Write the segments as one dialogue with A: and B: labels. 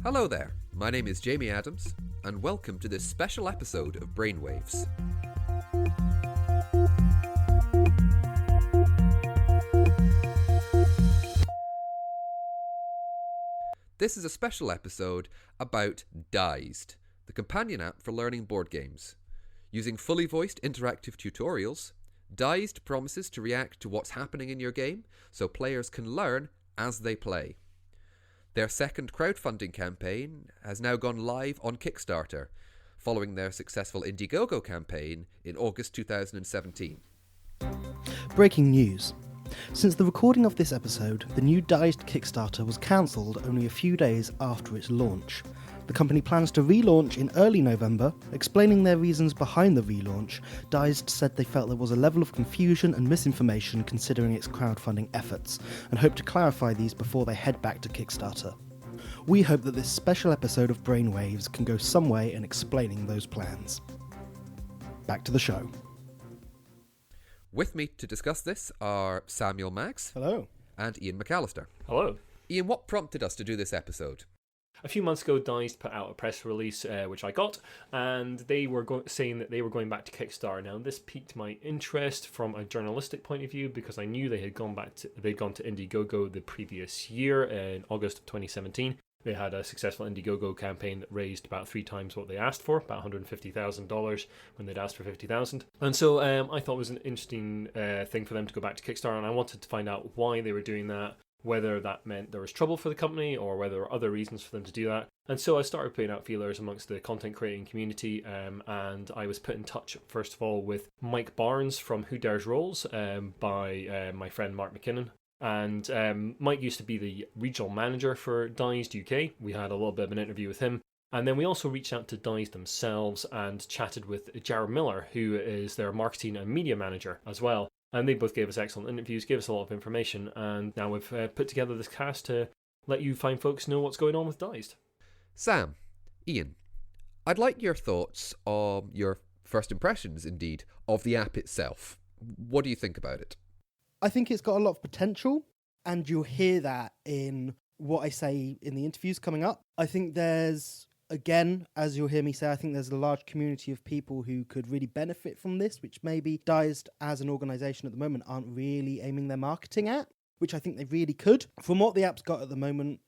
A: Hello there, my name is Jamie Adams, and welcome to this special episode of Brainwaves. This is a special episode about Dized, the companion app for learning board games. Using fully voiced interactive tutorials, Dized promises to react to what's happening in your game so players can learn as they play. Their second crowdfunding campaign has now gone live on Kickstarter, following their successful Indiegogo campaign in August 2017.
B: Breaking news. Since the recording of this episode, the new Dized Kickstarter was cancelled only a few days after its launch. The company plans to relaunch in early November. Explaining their reasons behind the relaunch, Dized said they felt there was a level of confusion and misinformation considering its crowdfunding efforts, and hope to clarify these before they head back to Kickstarter. We hope that this special episode of Brainwaves can go some way in explaining those plans. Back to the show.
A: With me to discuss this are Samuel Max.
B: Hello.
A: And Ian McAllister.
C: Hello.
A: Ian, what prompted us to do this episode?
C: A few months ago, Dized put out a press release, which I got, and they were saying that they were going back to Kickstarter. Now, this piqued my interest from a journalistic point of view because I knew they'd gone to Indiegogo the previous year in August of 2017. They had a successful Indiegogo campaign that raised about 3 times what they asked for, about $150,000 when they'd asked for $50,000. And so I thought it was an interesting thing for them to go back to Kickstarter, and I wanted to find out why they were doing that, whether that meant there was trouble for the company or whether there were other reasons for them to do that. And so I started putting out feelers amongst the content creating community, and I was put in touch, first of all, with Mike Barnes from Who Dares Rolls by my friend Mark McKinnon. And Mike used to be the regional manager for Dized UK. We had a little bit of an interview with him. And then we also reached out to Dized themselves and chatted with Jared Miller, who is their marketing and media manager as well. And they both gave us excellent interviews, gave us a lot of information, and now we've put together this cast to let you fine folks know what's going on with Dized.
A: Sam, Ian, I'd like your thoughts on your first impressions, indeed, of the app itself. What do you think about it?
B: I think it's got a lot of potential, and you'll hear that in what I say in the interviews coming up. I think there's, again, as you'll hear me say, I think there's a large community of people who could really benefit from this, which maybe Dized as an organisation at the moment aren't really aiming their marketing at, which I think they really could. From what the app's got at the moment,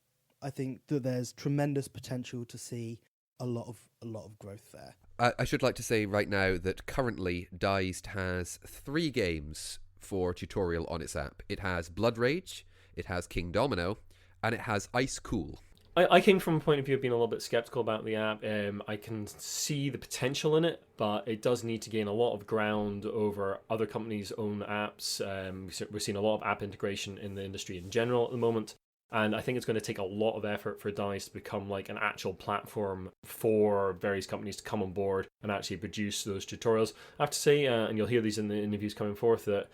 B: I think that there's tremendous potential to see a lot of growth there.
A: I should like to say right now that currently Dized has 3 games for tutorial on its app. It has Blood Rage, it has King Domino, and it has Ice Cool.
C: I came from a point of view of being a little bit skeptical about the app. I can see the potential in it, but it does need to gain a lot of ground over other companies' own apps. We're seeing a lot of app integration in the industry in general at the moment, and I think it's going to take a lot of effort for Dized to become like an actual platform for various companies to come on board and actually produce those tutorials. I have to say, and you'll hear these in the interviews coming forth, that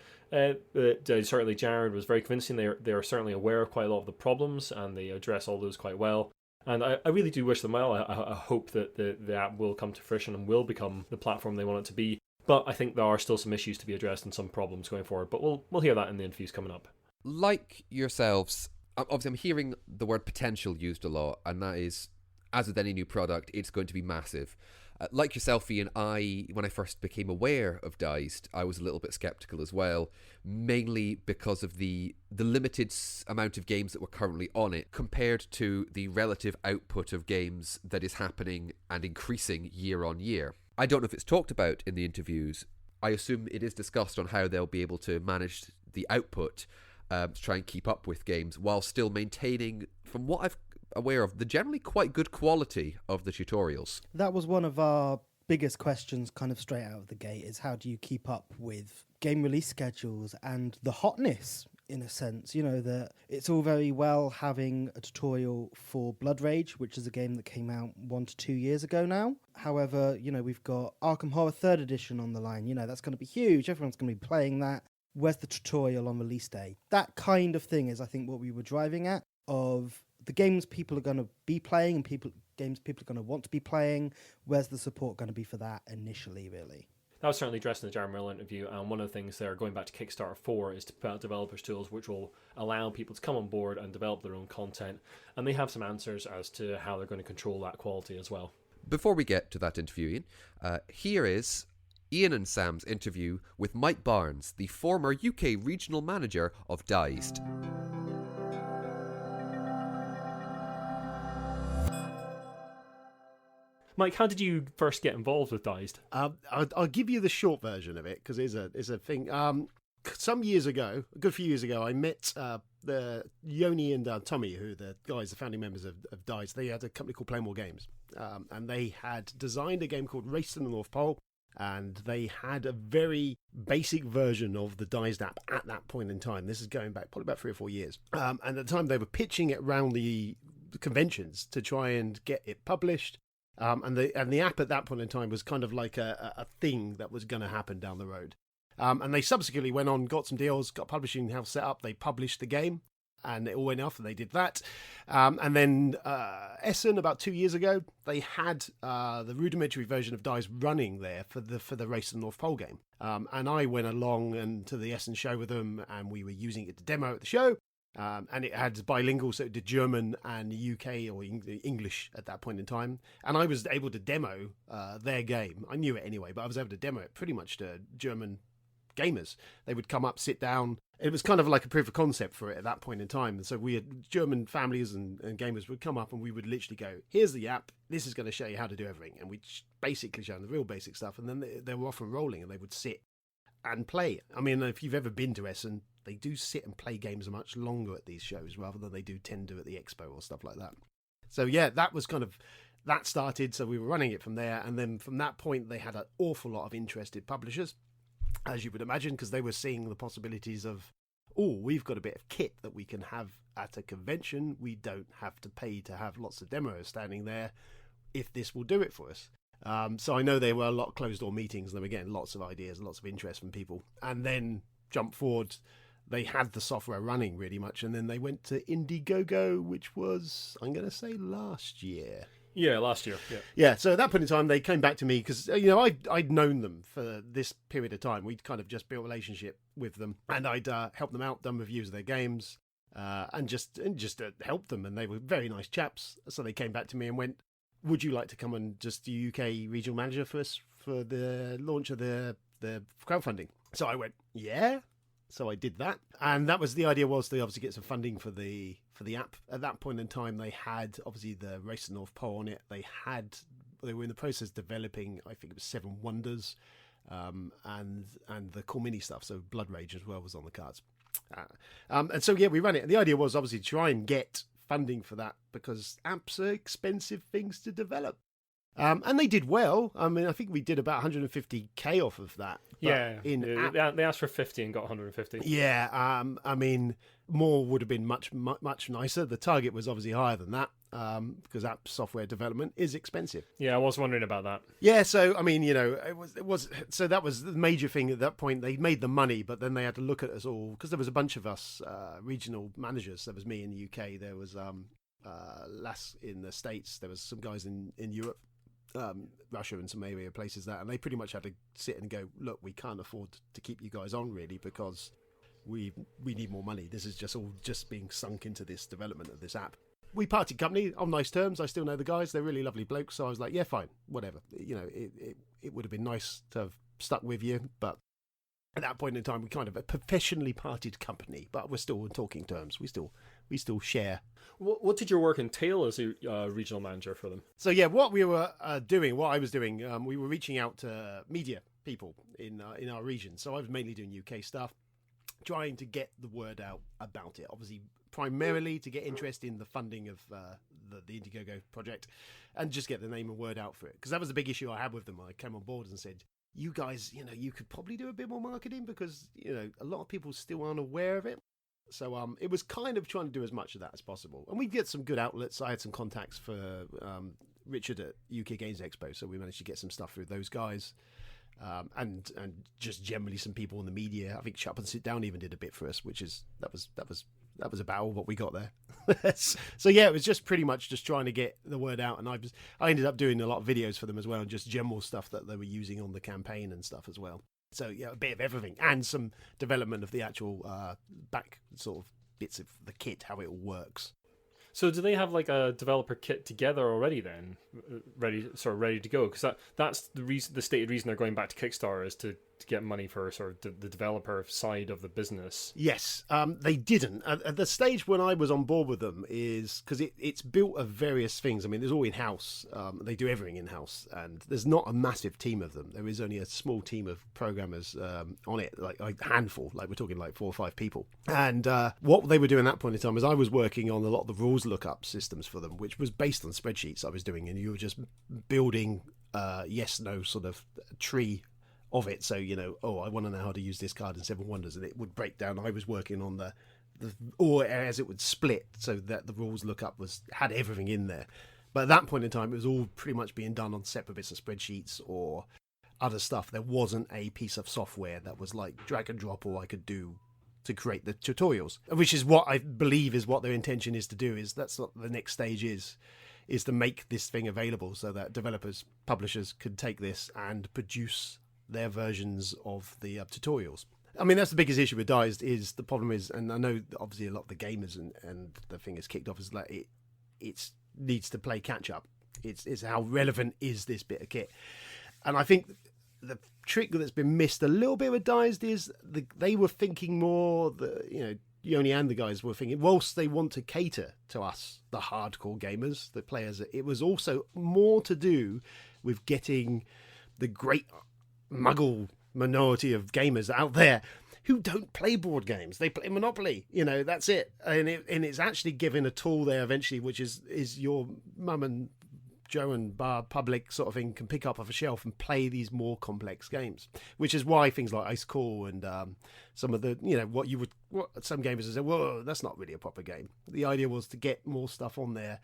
C: certainly Jared was very convincing. They are certainly aware of quite a lot of the problems, and they address all those quite well. And I really do wish them well. I hope that the app will come to fruition and will become the platform they want it to be. But I think there are still some issues to be addressed and some problems going forward. But we'll hear that in the interviews coming up.
A: Like yourselves, obviously I'm hearing the word potential used a lot, and that is, as with any new product, it's going to be massive. Like yourself, Ian, when I first became aware of Dized, I was a little bit skeptical as well, mainly because of the limited amount of games that were currently on it compared to the relative output of games that is happening and increasing year on year. I don't know if it's talked about in the interviews. I assume it is discussed on how they'll be able to manage the output to try and keep up with games while still maintaining, from what I've aware of, the generally quite good quality of the tutorials.
B: That was one of our biggest questions kind of straight out of the gate, is how do you keep up with game release schedules and the hotness, in a sense. You know, that it's all very well having a tutorial for Blood Rage, which is a game that came out 1 to 2 years ago now. However, you know, we've got Arkham Horror 3rd Edition on the line. You know, that's going to be huge. Everyone's going to be playing that. Where's the tutorial on release day? That kind of thing is, I think, what we were driving at, of the games people are going to be playing and games people are going to want to be playing. Where's the support going to be for that initially, really?
C: that was certainly addressed in the Jared Miller interview. And one of the things they're going back to Kickstarter for is to put out developers tools which will allow people to come on board and develop their own content. And they have some answers as to how they're going to control that quality as well.
A: Before we get to that interview, Ian, here is Ian and Sam's interview with Mike Barnes, the former UK regional manager of Dized.
C: Mike, how did you first get involved with Dized?
D: I'll give you the short version of it because it's a thing. Some years ago, a good few years ago, I met the Yoni and Tommy, who are the guys, the founding members of Dized. They had a company called Playmore Games, and they had designed a game called Race to the North Pole, and they had a very basic version of the Dized app at that point in time. This is going back probably about 3 or 4 years. And at the time, they were pitching it around the conventions to try and get it published. And the app at that point in time was kind of like a thing that was going to happen down the road. And they subsequently went on, got some deals, got publishing house set up. They published the game, and it all went off, and they did that. And then Essen, about 2 years ago, they had the rudimentary version of Dized running there for the Race to the North Pole game. And I went along and to the Essen show with them, and we were using it to demo at the show. And it had bilingual, so it did German and UK or English at that point in time. And I was able to demo their game. I knew it anyway, but I was able to demo it pretty much to German gamers. They would come up, sit down. It was kind of like a proof of concept for it at that point in time. And so we had German families and gamers would come up, and we would literally go, here's the app. This is going to show you how to do everything. And we'd basically show them the real basic stuff. And then they were off and rolling, and they would sit and play. I mean, if you've ever been to Essen, they do sit and play games much longer at these shows rather than they do tend to at the expo or stuff like that. So yeah, that was kind of, that started. So we were running it from there. And then from that point, they had an awful lot of interested publishers, as you would imagine, because they were seeing the possibilities of, oh, we've got a bit of kit that we can have at a convention. We don't have to pay to have lots of demos standing there if this will do it for us. So I know there were a lot of closed door meetings, and there were getting lots of ideas and lots of interest from people. And then jump forward, they had the software running really much, and then they went to Indiegogo, which was, I'm going to say, last year.
C: Yeah, last year.
D: Yeah. So at that point in time, they came back to me because I'd known them for this period of time. We'd kind of just built a relationship with them, and I'd helped them out, done reviews of their games, and just helped them. And they were very nice chaps. So they came back to me and went, would you like to come and just do UK regional manager for us for the launch of the crowdfunding? So I went, yeah. So I did that, and that was the idea, was to obviously get some funding for the app. At that point in time, they had obviously the Race to the North Pole on it. They were in the process of developing, I think it was 7 Wonders, and the Core Mini stuff. So Blood Rage as well was on the cards. And so yeah, we ran it. And the idea was obviously to try and get funding for that, because apps are expensive things to develop. And they did well. I mean, I think we did about 150k off of that.
C: Yeah, they asked for 50 and got 150.
D: Yeah, I mean, more would have been much nicer. The target was obviously higher than that, because app software development is expensive.
C: Yeah, I was wondering about that.
D: Yeah, so I mean, it was so that was the major thing at that point. They made the money, but then they had to look at us all, because there was a bunch of us regional managers. There was me in the UK. There was Lass in the States. There was some guys in Europe. Russia and some area places and they pretty much had to sit and go, look, we can't afford to keep you guys on really, because we need more money. This is just being sunk into this development of this app. We parted company on nice terms. I still know the guys. They're really lovely blokes. So I was like, yeah, fine, whatever. It would have been nice to have stuck with you, but at that point in time, we kind of a professionally parted company, but we're still on talking terms. We still share.
C: What did your work entail as a regional manager for them?
D: So yeah, what we were doing, what I was doing, we were reaching out to media people in our region. So I was mainly doing UK stuff, trying to get the word out about it. Obviously, primarily to get interest in the funding of the Indiegogo project, and just get the name and word out for it. Because that was a big issue I had with them. I came on board and said, you guys, you could probably do a bit more marketing, because, a lot of people still aren't aware of it. So it was kind of trying to do as much of that as possible. And we get some good outlets. I had some contacts for Richard at UK Games Expo, so we managed to get some stuff through those guys. And just generally some people in the media. I think Shut Up and Sit Down even did a bit for us, that was about all what we got there. So yeah, it was just pretty much just trying to get the word out, and I ended up doing a lot of videos for them as well, and just general stuff that they were using on the campaign and stuff as well. So yeah, a bit of everything, and some development of the actual back sort of bits of the kit, how it all works.
C: So do they have like a developer kit together already then, ready to go? Because that's the reason, the stated reason they're going back to Kickstarter is to get money for sort of the developer side of the business.
D: Yes, they didn't. At the stage when I was on board with them is because it's built of various things. I mean, there's all in-house. They do everything in-house, and there's not a massive team of them. There is only a small team of programmers on it, like a handful, like we're talking like 4 or 5 people. And what they were doing at that point in time is I was working on a lot of the rules lookup systems for them, which was based on spreadsheets I was doing, and you were just building yes-no sort of tree of it. So, I want to know how to use this card in Seven Wonders, and it would break down. I was working on the or as it would split, so that the rules lookup had everything in there. But at that point in time, it was all pretty much being done on separate bits of spreadsheets or other stuff. There wasn't a piece of software that was like drag and drop, or I could do to create the tutorials, which is what I believe is what their intention is to do. Is that's what the next stage is to make this thing available so that developers, publishers can take this and produce their versions of the tutorials. I mean, that's the biggest issue with Dized. Is the problem is, and I know that obviously a lot of the gamers and the thing is kicked off, is like it needs to play catch up. It's how relevant is this bit of kit, and I think the trick that's been missed a little bit with Dized is they were thinking more, Yoni and the guys were thinking, whilst they want to cater to us, the hardcore gamers, the players, it was also more to do with getting the great muggle minority of gamers out there who don't play board games. They play Monopoly, that's it. And it's actually giving a tool there eventually, which is your mum and Joe and bar public sort of thing can pick up off a shelf and play these more complex games, which is why things like Ice Core and some of the, what some gamers would say, whoa, that's not really a proper game. The idea was to get more stuff on there.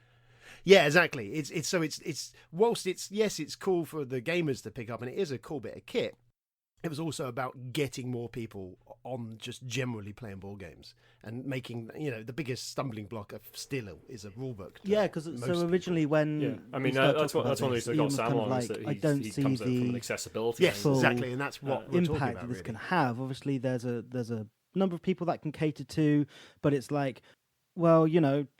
D: Yeah, exactly. It's whilst it's cool for the gamers to pick up, and it is a cool bit of kit, it was also about getting more people on just generally playing board games and making, the biggest stumbling block of still is a rulebook.
B: Yeah, because so originally when
C: I mean that's one of the reasons I got Sam on, is that
B: I don't
C: he
B: see
C: comes from an
B: the
C: accessibility.
D: Yes, exactly, and that's what we're
B: impact
D: talking about,
B: that this
D: really.
B: can have. Obviously, there's a number of people that can cater to, but it's like, well,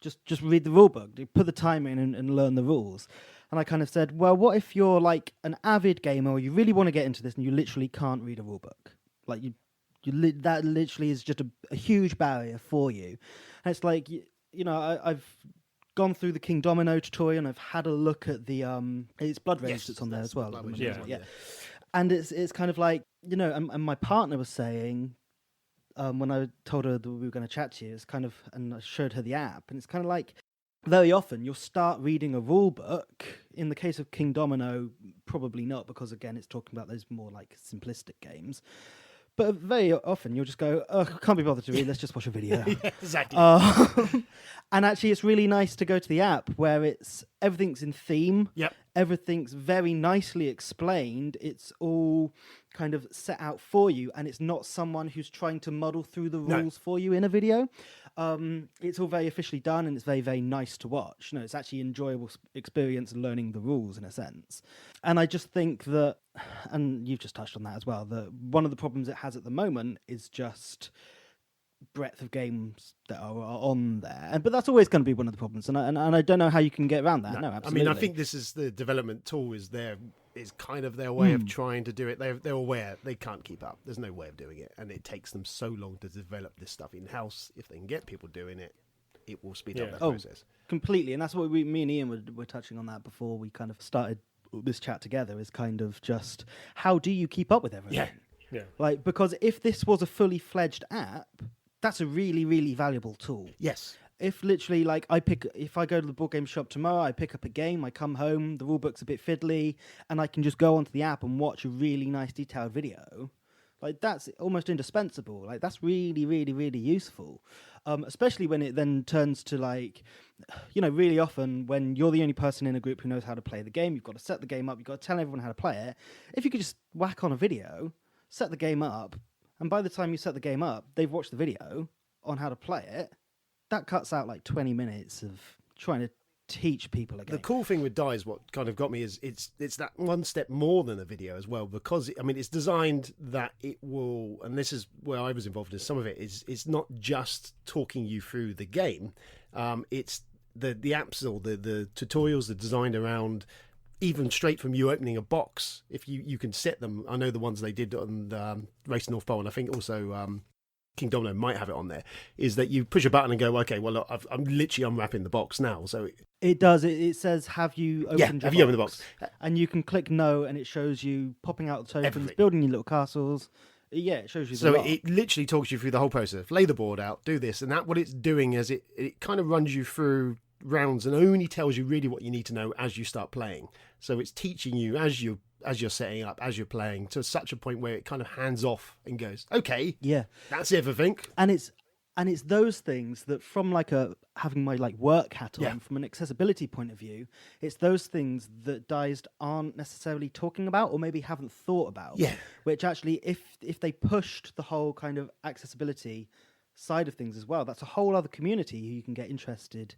B: just read the rule book, put the time in and learn the rules. And I kind of said, well, what if you're like an avid gamer, or you really want to get into this and you literally can't read a rule book? Like that literally is just a huge barrier for you. And it's like, I've gone through the King Domino tutorial, and I've had a look at the it's Blood Rage that's on there as well.
C: Yeah.
B: And it's kind of like, and my partner was saying, when I told her that we were going to chat to you, it's kind of, and I showed her the app, and it's kind of like, very often you'll start reading a rule book. In the case of King Domino, probably not, because again, it's talking about those more like simplistic games. But very often you'll just go, oh, I can't be bothered to read, let's just watch a video.
D: Yeah, exactly.
B: And actually it's really nice to go to the app where everything's in theme.
D: Yep.
B: Everything's very nicely explained. It's all kind of set out for you, and it's not someone who's trying to muddle through the rules for you in a video. It's all very officially done, and it's very, very nice to watch. It's actually an enjoyable experience learning the rules in a sense. And I just think that, and you've just touched on that as well, that one of the problems it has at the moment is just breadth of games that are on there. But that's always going to be one of the problems, and I don't know how you can get around that. No, absolutely.
D: I mean, I think this is the development tool is kind of their way of trying to do it. They're aware they can't keep up. There's no way of doing it, and it takes them so long to develop this stuff in house. If they can get people doing it, it will speed up that process.
B: Completely, and that's what me and Ian were touching on that before we kind of started this chat together. Is kind of just how do you keep up with everything?
C: Yeah.
B: Like, because if this was a fully fledged app, that's a really, really valuable tool.
D: Yes.
B: If literally, like, if I go to the board game shop tomorrow, I pick up a game, I come home, the rulebook's a bit fiddly, and I can just go onto the app and watch a really nice detailed video, like, that's almost indispensable. Like, that's really, really, really useful. Especially when it then turns to, like, really often when you're the only person in a group who knows how to play the game, you've got to set the game up, you've got to tell everyone how to play it. If you could just whack on a video, set the game up, and by the time you set the game up, they've watched the video on how to play it, that cuts out like 20 minutes of trying to teach people a game.
D: The cool thing with Dized, what kind of got me is it's that one step more than a video as well, because it's designed that it will, and this is where I was involved in some of it, is it's not just talking you through the game. It's the apps or the tutorials are designed around, even straight from you opening a box. If you can set them, I know the ones they did on Race to North Pole, and I think also King Domino might have it on there, is that you push a button and go, okay, well, look, I'm literally unwrapping the box now. So
B: it does. It says, have you opened
D: have
B: your
D: you opened the box?
B: And you can click no, and it shows you popping out the tokens,
D: Everything.
B: building your little castles. Yeah, it shows you the
D: So
B: lot.
D: it literally talks you through the whole process. Lay the board out, do this, and that what it's doing is it kind of runs you through rounds and only tells you really what you need to know as you start playing. So it's teaching you as you're setting up, as you're playing, to such a point where it kind of hands off and goes, okay,
B: Yeah.
D: that's everything.
B: And it's those things that, from like having my like work hat on,
D: Yeah.
B: from an accessibility point of view, it's those things that Dized aren't necessarily talking about, or maybe haven't thought about.
D: Yeah.
B: Which actually, if they pushed the whole kind of accessibility side of things as well, that's a whole other community who you can get interested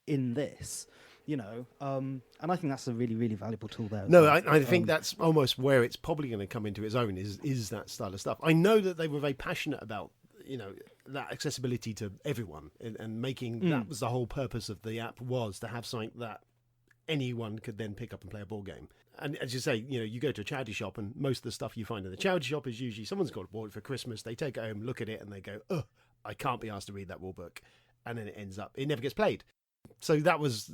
B: in this. And I think that's a really, really valuable tool there.
D: No, I think that's almost where it's probably going to come into its own, is that style of stuff. I know that they were very passionate about, that accessibility to everyone, and making that was the whole purpose of the app, was to have something that anyone could then pick up and play a board game. And as you say, you go to a charity shop, and most of the stuff you find in the charity shop is usually someone's got a board for Christmas, they take it home, look at it, and they go, oh, I can't be asked to read that rule book. And then it never gets played. So that was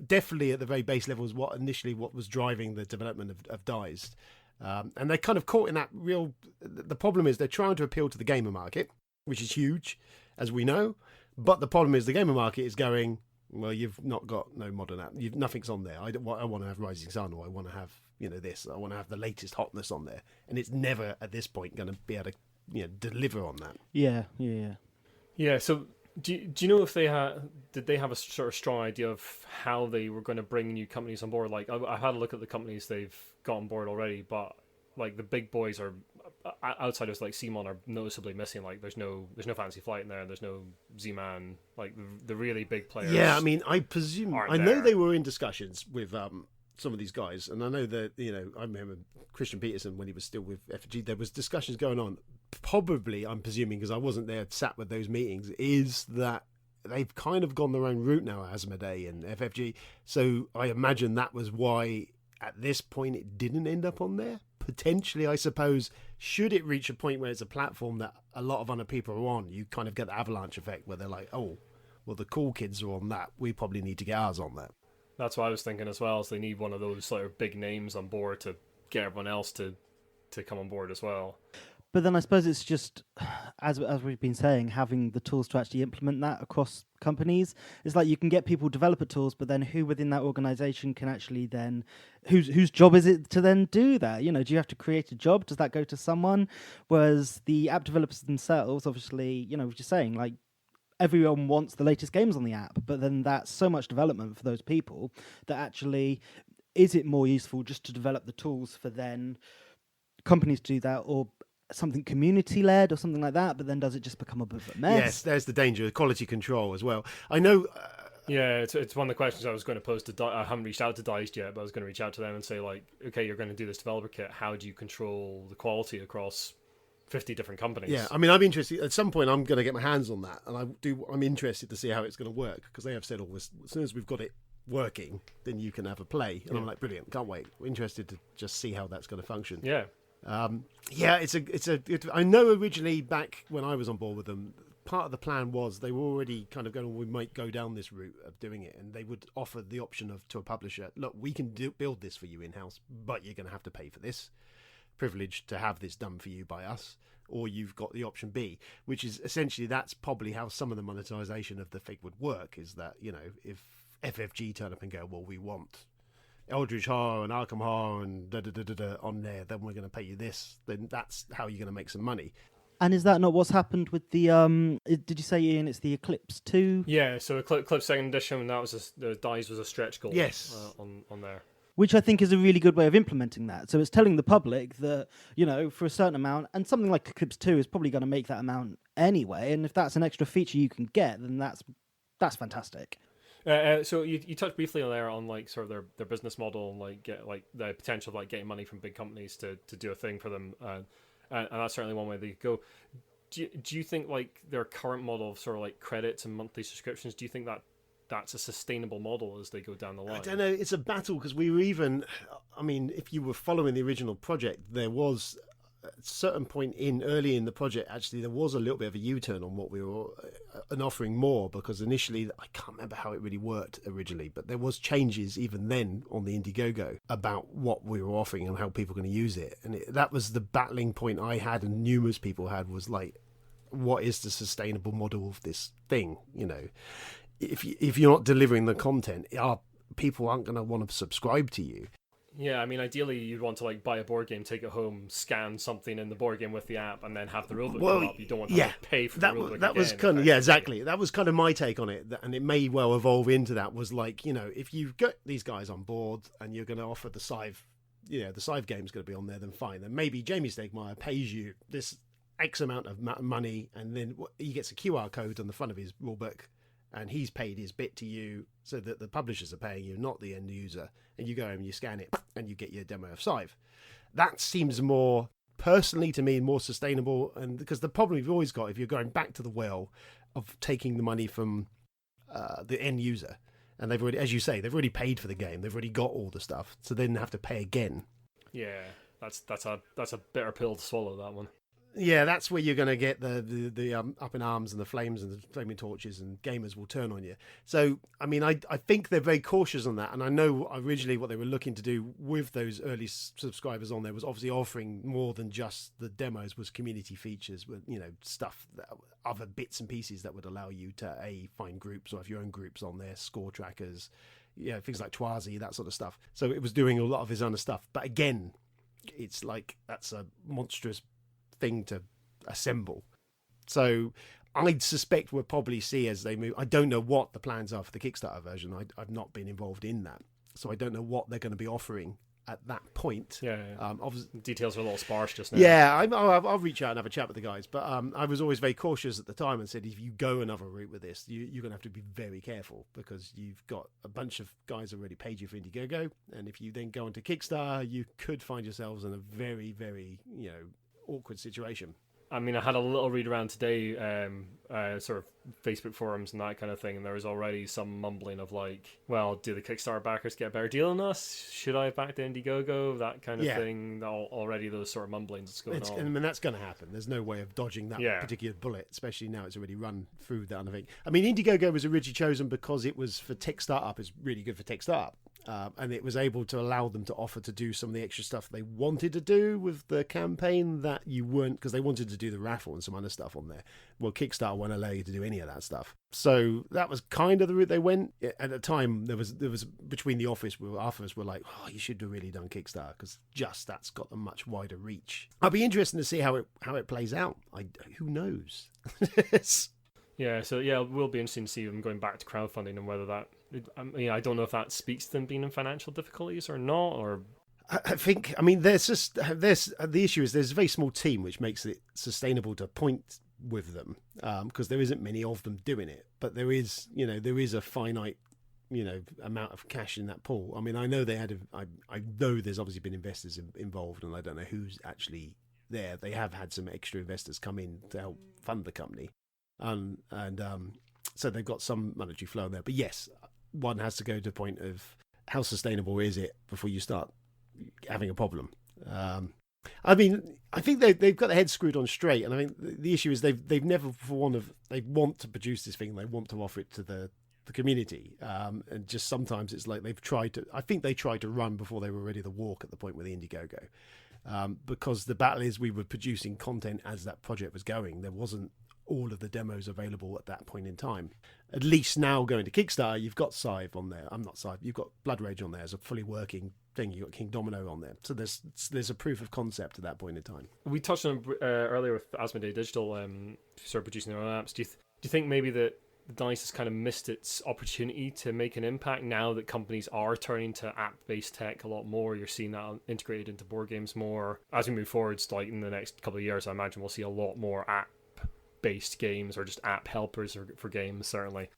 D: definitely at the very base level what was driving the development of Dized. And they're kind of caught in that real... The problem is they're trying to appeal to the gamer market, which is huge, as we know. But the problem is the gamer market is going, well, you've not got no modern app. Nothing's on there. I want to have Rising Sun, or I want to have this. I want to have the latest hotness on there. And it's never at this point going to be able to deliver on that.
B: Yeah.
C: Yeah, so... Do you know if did they have a sort of strong idea of how they were going to bring new companies on board? Like, I had a look at the companies they've got on board already, but like the big boys are, outsiders like Simon are noticeably missing. Like, there's no Fantasy Flight in there, there's no Z-Man, like the really big players.
D: Yeah, I mean, I presume, I know
C: there.
D: they were in discussions with some of these guys, and I know that I remember Christian Peterson when he was still with FFG. There was discussions going on. Probably, I'm presuming, because I wasn't there sat with those meetings, is that they've kind of gone their own route now, Asmodee and FFG. So I imagine that was why at this point it didn't end up on there. Potentially, I suppose, should it reach a point where it's a platform that a lot of other people are on, you kind of get the avalanche effect where they're like, oh, well, the cool kids are on that, we probably need to get ours on that.
C: That's what I was thinking as well. So they need one of those sort of big names on board to get everyone else to come on board as well.
B: But then I suppose it's just, as we've been saying, having the tools to actually implement that across companies. It's like you can get people developer tools, but then who within that organization can actually then, whose job is it to then do that? Do you have to create a job? Does that go to someone? Whereas the app developers themselves, obviously, just saying, like, everyone wants the latest games on the app, but then that's so much development for those people that actually, is it more useful just to develop the tools for then companies to do that, or something community-led or something like that, but then does it just become a bit of a mess?
D: Yes, there's the danger of quality control as well. I know...
C: Yeah, it's one of the questions I was going to pose to I haven't reached out to Dized yet, but I was going to reach out to them and say, like, okay, you're going to do this developer kit. How do you control the quality across 50 different companies?
D: Yeah, I mean, I'm interested. At some point, I'm going to get my hands on that, and I'm interested to see how it's going to work, because they have said, as soon as we've got it working, then you can have a play. And I'm like, brilliant, can't wait. We're interested to just see how that's going to function.
C: Yeah.
D: I know originally back when I was on board with them, part of the plan was they were already kind of going, we might go down this route of doing it, and they would offer the option to a publisher, look, we can build this for you in-house, but you're going to have to pay for this privilege to have this done for you by us, or you've got the option B, which is essentially, that's probably how some of the monetization of the thing would work, is that, if FFG turn up and go, well, we want Eldritch Horror and Arkham Horror and on there, then we're going to pay you this, then that's how you're going to make some money.
B: And is that not what's happened with the did you say, Ian, it's the Eclipse 2?
C: Yeah, so Eclipse second edition, that was the Dice was a stretch goal.
D: Yes.
C: On there.
B: Which I think is a really good way of implementing that. So it's telling the public that, for a certain amount, and something like Eclipse 2 is probably going to make that amount anyway, and if that's an extra feature you can get, then that's fantastic.
C: So you touched briefly on there on like sort of their business model and like get like the potential of like getting money from big companies to do a thing for them, and that's certainly one way they could go. Do you think like their current model of sort of like credits and monthly subscriptions, do you think that that's a sustainable model as they go down the line?
D: I don't know. It's a battle because we were even. I mean, if you were following the original project, there was at a certain point early in the project. Actually, there was a little bit of a U-turn on what we were and offering more, because initially I can't remember how it really worked originally, but there was changes even then on the Indiegogo about what we were offering and how people were going to use it, and that was the battling point I had and numerous people had, was like, what is the sustainable model of this thing? You know, if you're not delivering the content, people aren't going to want to subscribe to you.
C: Yeah, I mean, ideally you'd want to like buy a board game, take it home, scan something in the board game with the app, and then have the rulebook come up. You don't want to like, pay for the rulebook.
D: That was kind of exactly. That was kind of my take on it, and it may well evolve into that. Was like, you know, if you've got these guys on board and you're going to offer the Scythe, the Scythe game's going to be on there, then fine. Then maybe Jamie Stegmaier pays you this X amount of money, and then he gets a QR code on the front of his rulebook, and he's paid his bit to you, so that the publishers are paying you, not the end user. And you go home and you scan it, and you get your demo of Scythe. That seems more, personally to me, more sustainable. And because the problem you've always got, if you're going back to the well of taking the money from the end user, and they've already, as you say, they've already paid for the game, they've already got all the stuff, so they didn't have to pay again.
C: Yeah, that's a bitter pill to swallow, that one.
D: Yeah, that's where you're going to get the up in arms and the flames and the flaming torches, and gamers will turn on you. So, I mean, I think they're very cautious on that. And I know originally what they were looking to do with those early subscribers on there was obviously offering more than just the demos, was community features with, stuff, other bits and pieces that would allow you to find groups, or have your own groups on there, score trackers, things like Twazi, that sort of stuff. So it was doing a lot of his own stuff. But again, it's like, that's a monstrous thing to assemble. So I'd suspect we'll probably see as they move. I don't know what the plans are for the Kickstarter version. I've not been involved in that, so I don't know what they're going to be offering at that point.
C: Obviously, details are a little sparse just now.
D: Yeah, I'll reach out and have a chat with the guys. But I was always very cautious at the time and said, if you go another route with this, you're going to have to be very careful, because you've got a bunch of guys already paid you for Indiegogo, and if you then go into Kickstarter, you could find yourselves in a very, very awkward situation.
C: I mean, I had a little read around today, sort of Facebook forums and that kind of thing, and there was already some mumbling of like, well, do the Kickstarter backers get a better deal than us? Should I have backed Indiegogo? That kind of thing. Already those sort of mumblings going on.
D: I mean, that's going to happen. There's no way of dodging that particular bullet, especially now it's already run through that kind of thing. I mean, Indiegogo was originally chosen because it was for tech startup. It's really good for tech startup. And it was able to allow them to offer to do some of the extra stuff they wanted to do with the campaign that you weren't, because they wanted to do the raffle and some other stuff on there. Well, Kickstarter won't allow you to do any of that stuff. So that was kind of the route they went. At the time, there was between the office, half of us were like, oh, you should have really done Kickstarter, because just that's got a much wider reach. I'll be interested to see how it plays out. Who knows?
C: Yeah, so it will be interesting to see them going back to crowdfunding and whether that. I don't know if that speaks to them being in financial difficulties or not. Or
D: I think, there's the issue is there's a very small team, which makes it sustainable to point with them, because there isn't many of them doing it. But there is a finite amount of cash in that pool. I mean, I know I know there's obviously been investors involved, and I don't know who's actually there. They have had some extra investors come in to help fund the company. So they've got some monetary flow in there. But yes, one has to go to the point of how sustainable is it before you start having a problem. I think they've got their heads screwed on straight, and I think the issue is they've never, they want to produce this thing, they want to offer it to the community, and just sometimes it's like they tried to run before they were ready to walk at the point with the Indiegogo. Because the battle is, we were producing content as that project was going. There wasn't all of the demos available at that point in time. At least now, going to Kickstarter, you've got Scythe on there. I'm not Scythe. You've got Blood Rage on there as a fully working thing. You've got King Domino on there. So there's a proof of concept at that point in time.
C: We touched on earlier with Asmodee Digital sort of producing their own apps. Do you think maybe that DICE has kind of missed its opportunity to make an impact now that companies are turning to app-based tech a lot more? You're seeing that integrated into board games more. As we move forwards, like in the next couple of years, I imagine we'll see a lot more based games or just app helpers for games, certainly.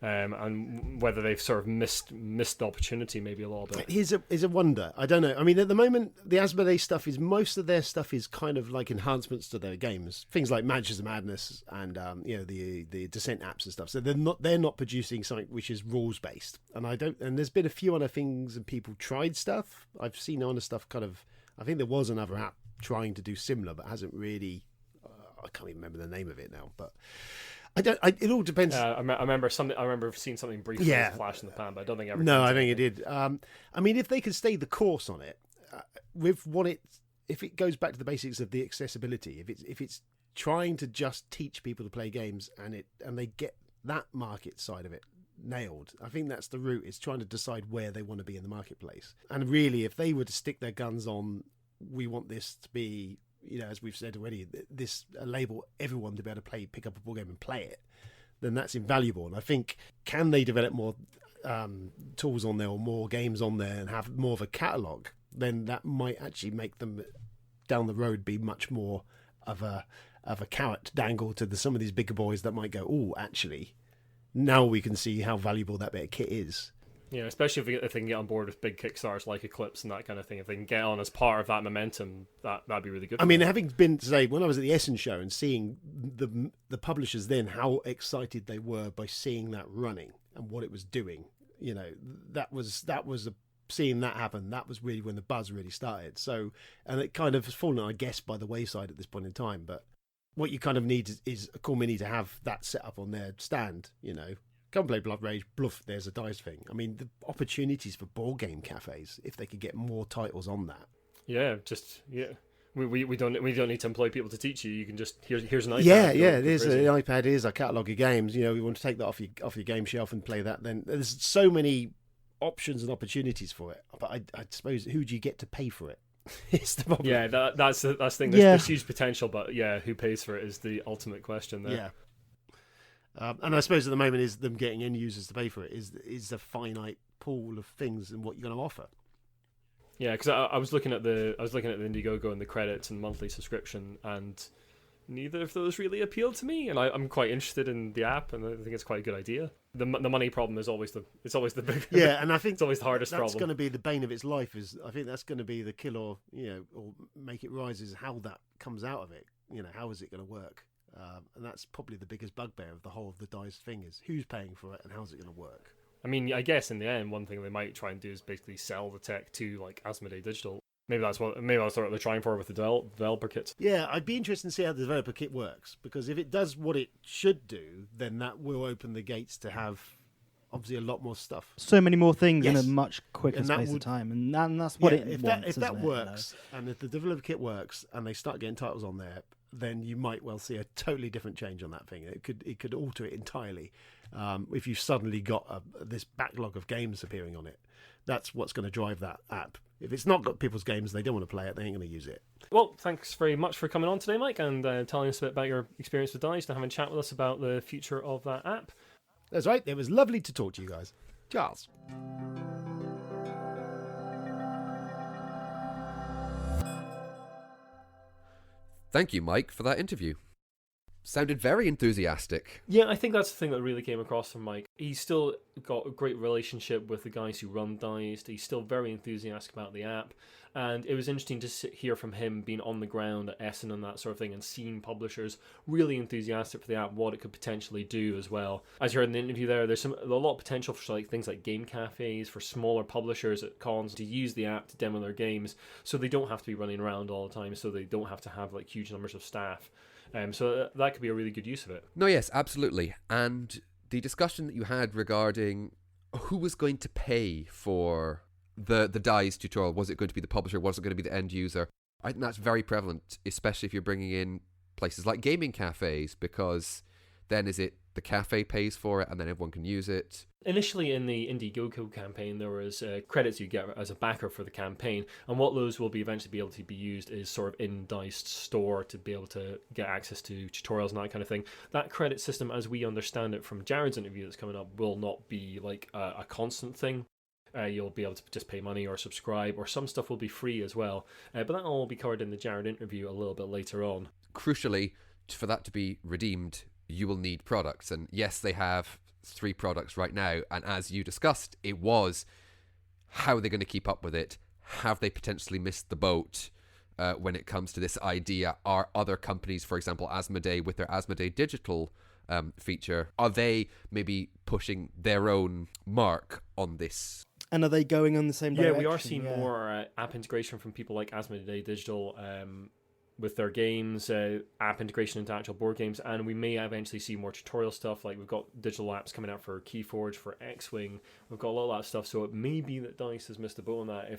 C: And whether they've sort of missed the opportunity maybe a little bit.
D: Is a wonder. I don't know. I mean, at the moment, the Asmodee stuff is, most of their stuff is kind of like enhancements to their games. Things like Matches of Madness and the Descent apps and stuff. So they're not producing something which is rules based. And there's been a few other things and people tried stuff. I've seen other stuff kind of. I think there was another app trying to do similar, but hasn't really. I can't even remember the name of it now, but. It all depends.
C: I remember something. I remember seeing something briefly flash in the pan, but I don't think ever.
D: No, I think it did. I mean, if they could stay the course on it, if it goes back to the basics of the accessibility, if it's trying to just teach people to play games and they get that market side of it nailed, I think that's the route. It's trying to decide where they want to be in the marketplace. And really, if they were to stick their guns on, we want this to be. As we've said already, this label everyone to be able to pick up a board game and play it, then that's invaluable. And I think, can they develop more tools on there or more games on there and have more of a catalogue, then that might actually make them down the road be much more of a carrot dangle to some of these bigger boys that might go, oh, actually, now we can see how valuable that bit of kit is.
C: Yeah, especially if they can get on board with big Kickstarters like Eclipse and that kind of thing. If they can get on as part of that momentum, that'd be really good.
D: I mean, having been today, when I was at the Essen show and seeing the publishers then, how excited they were by seeing that running and what it was doing, that was seeing that happen. That was really when the buzz really started. So, and it kind of has fallen, I guess, by the wayside at this point in time. But what you kind of need is a Core Mini to have that set up on their stand, Come play Blood Rage, bluff, there's a Dized thing. I mean, the opportunities for board game cafes, if they could get more titles on that.
C: Yeah, we don't need to employ people to teach you. You can just here's an iPad.
D: Yeah. There's an iPad. Here's a catalogue of games. We want to take that off your game shelf and play that. Then there's so many options and opportunities for it. But I suppose, who do you get to pay for it? It's the problem.
C: Yeah, that's the thing. There's huge potential, but who pays for it is the ultimate question there.
D: Yeah. And I suppose at the moment is them getting end users to pay for it is a finite pool of things and what you're going to offer.
C: Yeah, because I was looking at the Indiegogo and the credits and monthly subscription, and neither of those really appealed to me. And I'm quite interested in the app, and I think it's quite a good idea. The money problem is always the big
D: and I think
C: it's always the hardest
D: that's
C: problem.
D: That's going to be the bane of its life. I think that's going to be the kill or make it rise is how that comes out of it. How is it going to work? And that's probably the biggest bugbear of the whole of the Dized thing is who's paying for it and how's it going to work.
C: I mean, I guess in the end, one thing they might try and do is basically sell the tech to like Asmodee Digital. Maybe that's what they're trying for with the developer kits.
D: Yeah, I'd be interested to see how the developer kit works, because if it does what it should do, then that will open the gates to have obviously a lot more stuff.
B: So many more things in a much quicker space of time, and that's what it wants.
D: If that works, and if the developer kit works, and they start getting titles on there, then you might well see a totally different change on that thing. It could alter it entirely. If you suddenly got this backlog of games appearing on it, that's what's going to drive that app. If it's not got people's games, they don't want to play it, they ain't going to use it.
C: Well, thanks very much for coming on today, Mike, and telling us a bit about your experience with Dized and having a chat with us about the future of that app.
D: That's right. It was lovely to talk to you guys. Charles.
A: Thank you, Mike, for that interview. Sounded very enthusiastic.
C: Yeah, I think that's the thing that really came across from Mike. He's still got a great relationship with the guys who run Dized. He's still very enthusiastic about the app. And it was interesting to hear from him being on the ground at Essen and that sort of thing and seeing publishers really enthusiastic for the app, what it could potentially do as well. As you heard in the interview there, there's a lot of potential for things like game cafes, for smaller publishers at cons to use the app to demo their games so they don't have to be running around all the time, so they don't have to have huge numbers of staff. So that could be a really good use of it.
A: No, yes, absolutely. And the discussion that you had regarding who was going to pay for the Dized tutorial, was it going to be the publisher, was it going to be the end user? I think that's very prevalent, especially if you're bringing in places like gaming cafes, because then is it the cafe pays for it and then everyone can use it?
C: Initially in the Indiegogo campaign, there was credits you get as a backer for the campaign, and what those will be eventually be able to be used is sort of in Dized store to be able to get access to tutorials and that kind of thing. That credit system, as we understand it from Jared's interview that's coming up, will not be a constant thing. You'll be able to just pay money or subscribe, or some stuff will be free as well. But that will all be covered in the Jared interview a little bit later on.
A: Crucially, for that to be redeemed, you will need products. And yes, they have 3 products right now. And as you discussed, it was, how are they going to keep up with it? Have they potentially missed the boat when it comes to this idea? Are other companies, for example, Asmodee with their Asmodee Digital feature, are they maybe pushing their own mark on this?
B: And are they going on the same direction?
C: Yeah, we are seeing more app integration from people like Asmodee Digital with their games, app integration into actual board games, and we may eventually see more tutorial stuff. Like we've got digital apps coming out for Keyforge, for X-Wing. We've got a lot of that stuff, so it may be that DICE has missed the boat on that.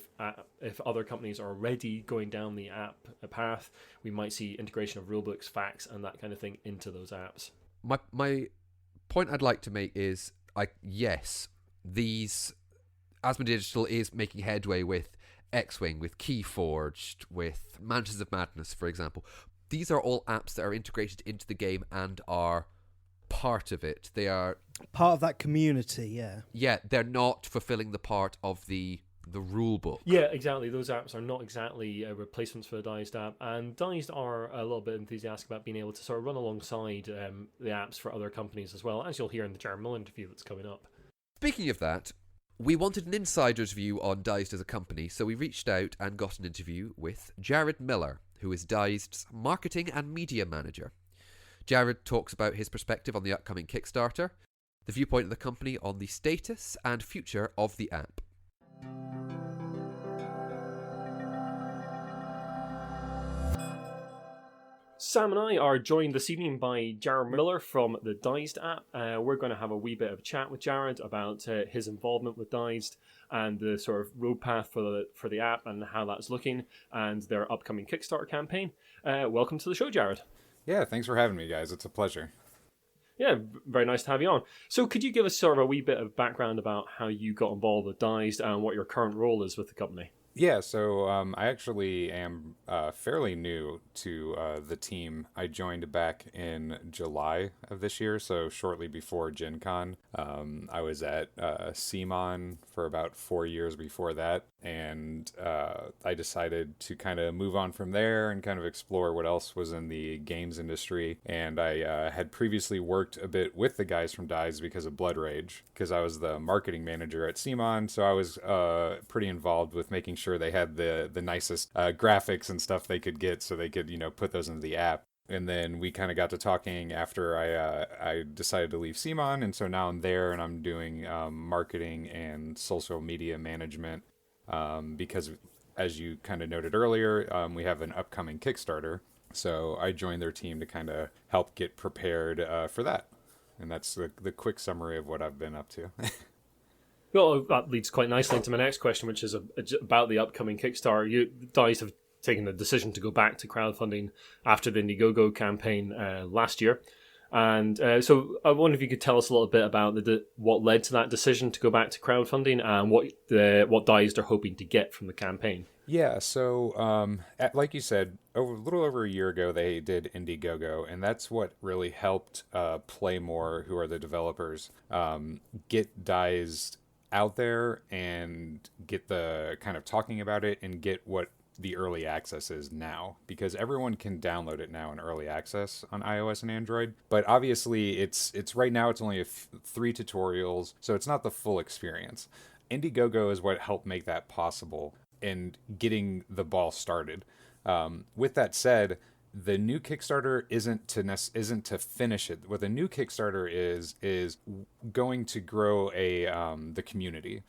C: If other companies are already going down the app path, we might see integration of rulebooks, facts, and that kind of thing into those apps.
A: My point I'd like to make is, yes, Asmodee Digital is making headway with X-Wing, with Keyforged, with Mansions of Madness, for example. These are all apps that are integrated into the game and are part of it. They are
B: part of that community, yeah.
A: Yeah, they're not fulfilling the part of the rule book.
C: Yeah, exactly. Those apps are not exactly replacements for the Dized app, and Dized are a little bit enthusiastic about being able to sort of run alongside the apps for other companies as well, as you'll hear in the Jeremy Mill interview that's coming up.
A: Speaking of that, we wanted an insider's view on Dized as a company, so we reached out and got an interview with Jared Miller, who is Dized's marketing and media manager. Jared talks about his perspective on the upcoming Kickstarter, the viewpoint of the company on the status and future of the app.
C: Sam and I are joined this evening by Jared Miller from the Dized app. We're going to have a wee bit of a chat with Jared about his involvement with Dized and the sort of road path for the app and how that's looking, and their upcoming Kickstarter campaign. Welcome to the show, Jared.
E: Yeah, thanks for having me, guys. It's a pleasure.
C: Yeah, very nice to have you on. So could you give us sort of a wee bit of background about how you got involved with Dized and what your current role is with the company?
E: Yeah, so I actually am fairly new to the team. I joined back in July of this year, so shortly before Gen Con. I was at CMON for about 4 years before that, and I decided to kind of move on from there and kind of explore what else was in the games industry. And I had previously worked a bit with the guys from Dized because of Blood Rage, because I was the marketing manager at CMON, so I was pretty involved with making sure they had the nicest graphics and stuff they could get so they could, put those into the app. And then we kind of got to talking after I decided to leave CMON, and so now I'm there and I'm doing marketing and social media management because, as you kind of noted earlier, we have an upcoming Kickstarter. So I joined their team to kind of help get prepared for that. And that's the quick summary of what I've been up to.
C: Well, that leads quite nicely into my next question, which is about the upcoming Kickstarter. You guys have taken the decision to go back to crowdfunding after the Indiegogo campaign last year. And so I wonder if you could tell us a little bit about what led to that decision to go back to crowdfunding and what Dized are hoping to get from the campaign.
E: Yeah, so like you said, a little over a year ago, they did Indiegogo, and that's what really helped Playmore, who are the developers, get Dized out there and get the kind of talking about it and get what the early access is now, because everyone can download it now in early access on iOS and Android. But obviously it's right now it's only 3 tutorials, so it's not the full experience. Indiegogo is what helped make that possible and getting the ball started. With that said, the new Kickstarter isn't to finish it. What the new Kickstarter is going to grow the community.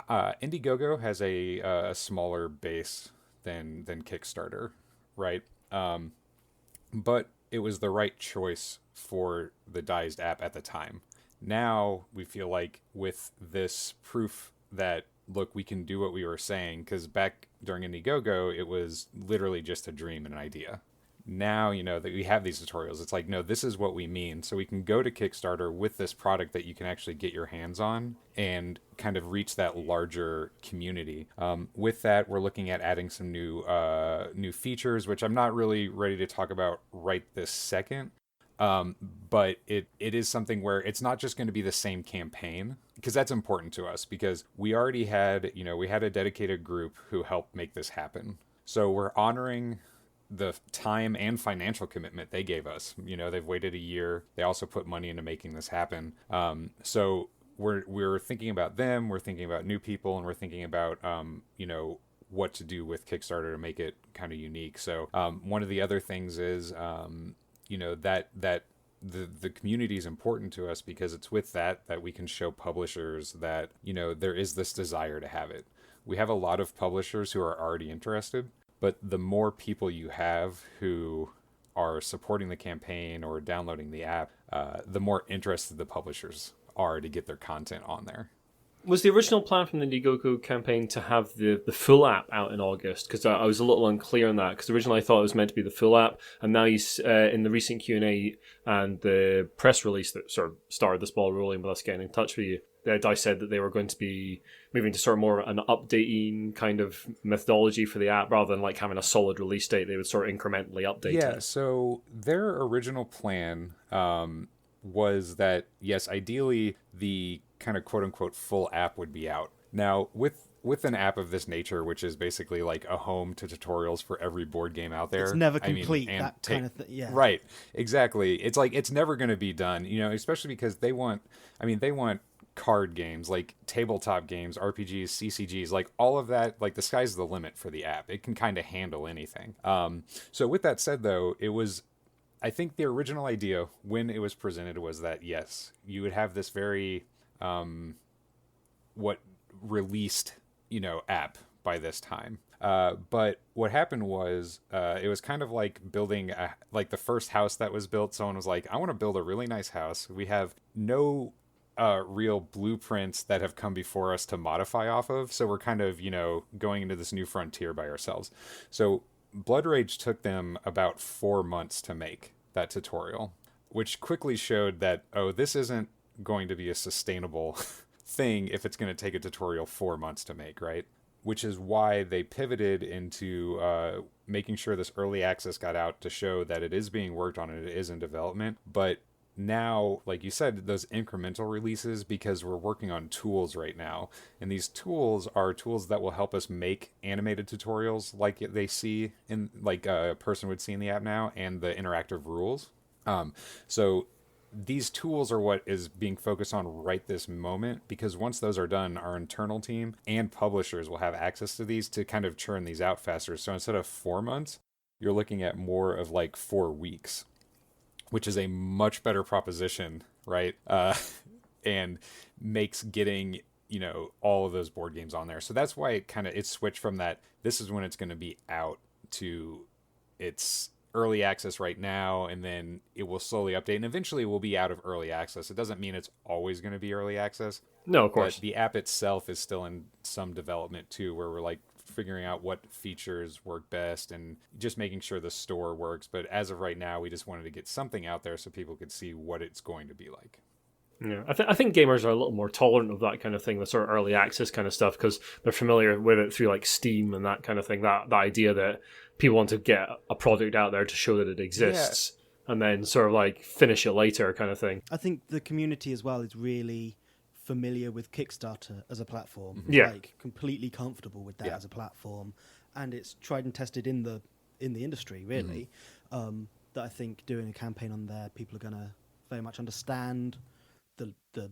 E: Indiegogo has a smaller base than Kickstarter, right? But it was the right choice for the Dized app at the time. Now we feel like with this proof that, look, we can do what we were saying, because back during Indiegogo, it was literally just a dream and an idea. Now, that we have these tutorials, it's like, no, this is what we mean. So we can go to Kickstarter with this product that you can actually get your hands on and kind of reach that larger community. With that, we're looking at adding some new features, which I'm not really ready to talk about right this second. But it is something where it's not just going to be the same campaign, because that's important to us, because we already had, we had a dedicated group who helped make this happen. So we're honoring the time and financial commitment they gave us. They've waited a year. They also put money into making this happen. So we're thinking about them. We're thinking about new people, and we're thinking about what to do with Kickstarter to make it kind of unique. So one of the other things is that the community is important to us, because it's with that we can show publishers that there is this desire to have it. We have a lot of publishers who are already interested, but the more people you have who are supporting the campaign or downloading the app, the more interested the publishers are to get their content on there.
C: Was the original plan from the Indiegogo campaign to have the full app out in August? Because I was a little unclear on that, because originally I thought it was meant to be the full app, and now in the recent Q&A and the press release that sort of started this ball rolling with us getting in touch with you, Dized said that they were going to be moving to sort of more an updating kind of methodology for the app, rather than like having a solid release date. They would sort of incrementally update it.
E: Yeah, so their original plan was that, yes, ideally the kind of quote-unquote full app would be out. Now, with an app of this nature, which is basically like a home to tutorials for every board game out there,
B: it's never complete, kind of thing. Yeah,
E: right, exactly. It's like it's never going to be done, especially because they want card games, like tabletop games, RPGs, CCGs, like all of that. Like the sky's the limit for the app. It can kind of handle anything. So with that said, though, I think the original idea when it was presented was that, yes, you would have this very released app by this time. But what happened was it was kind of like building like the first house that was built. Someone was like, I want to build a really nice house. We have no real blueprints that have come before us to modify off of. So we're kind of, going into this new frontier by ourselves. So Blood Rage took them about 4 months to make that tutorial, which quickly showed that, this isn't going to be a sustainable thing if it's going to take a tutorial 4 months to make, right? Which is why they pivoted into making sure this early access got out to show that it is being worked on and it is in development. But now, like you said, those incremental releases, because we're working on tools right now, and these tools are tools that will help us make animated tutorials like they see in, like a person would see in the app now, and the interactive rules. So these tools are what is being focused on right this moment, because once those are done, our internal team and publishers will have access to these to kind of churn these out faster. So instead of 4 months, you're looking at more of like 4 weeks, which is a much better proposition, right? And makes getting, all of those board games on there. So that's why it switched from that, this is when it's going to be out, to it's early access right now, and then it will slowly update, and eventually it will be out of early access. It doesn't mean it's always going to be early access.
C: No, of course.
E: But the app itself is still in some development too, where we're like figuring out what features work best and just making sure the store works. But as of right now, we just wanted to get something out there so people could see what it's going to be like.
C: Yeah, I think gamers are a little more tolerant of that kind of thing, the sort of early access kind of stuff, because they're familiar with it through like Steam and that kind of thing. That idea that people want to get a product out there to show that it exists, and then sort of like finish it later kind of thing.
B: I think the community as well is really familiar with Kickstarter as a platform.
C: Yeah.
B: Like completely comfortable with that as a platform, and it's tried and tested in the industry really. That I think doing a campaign on there, people are going to very much understand the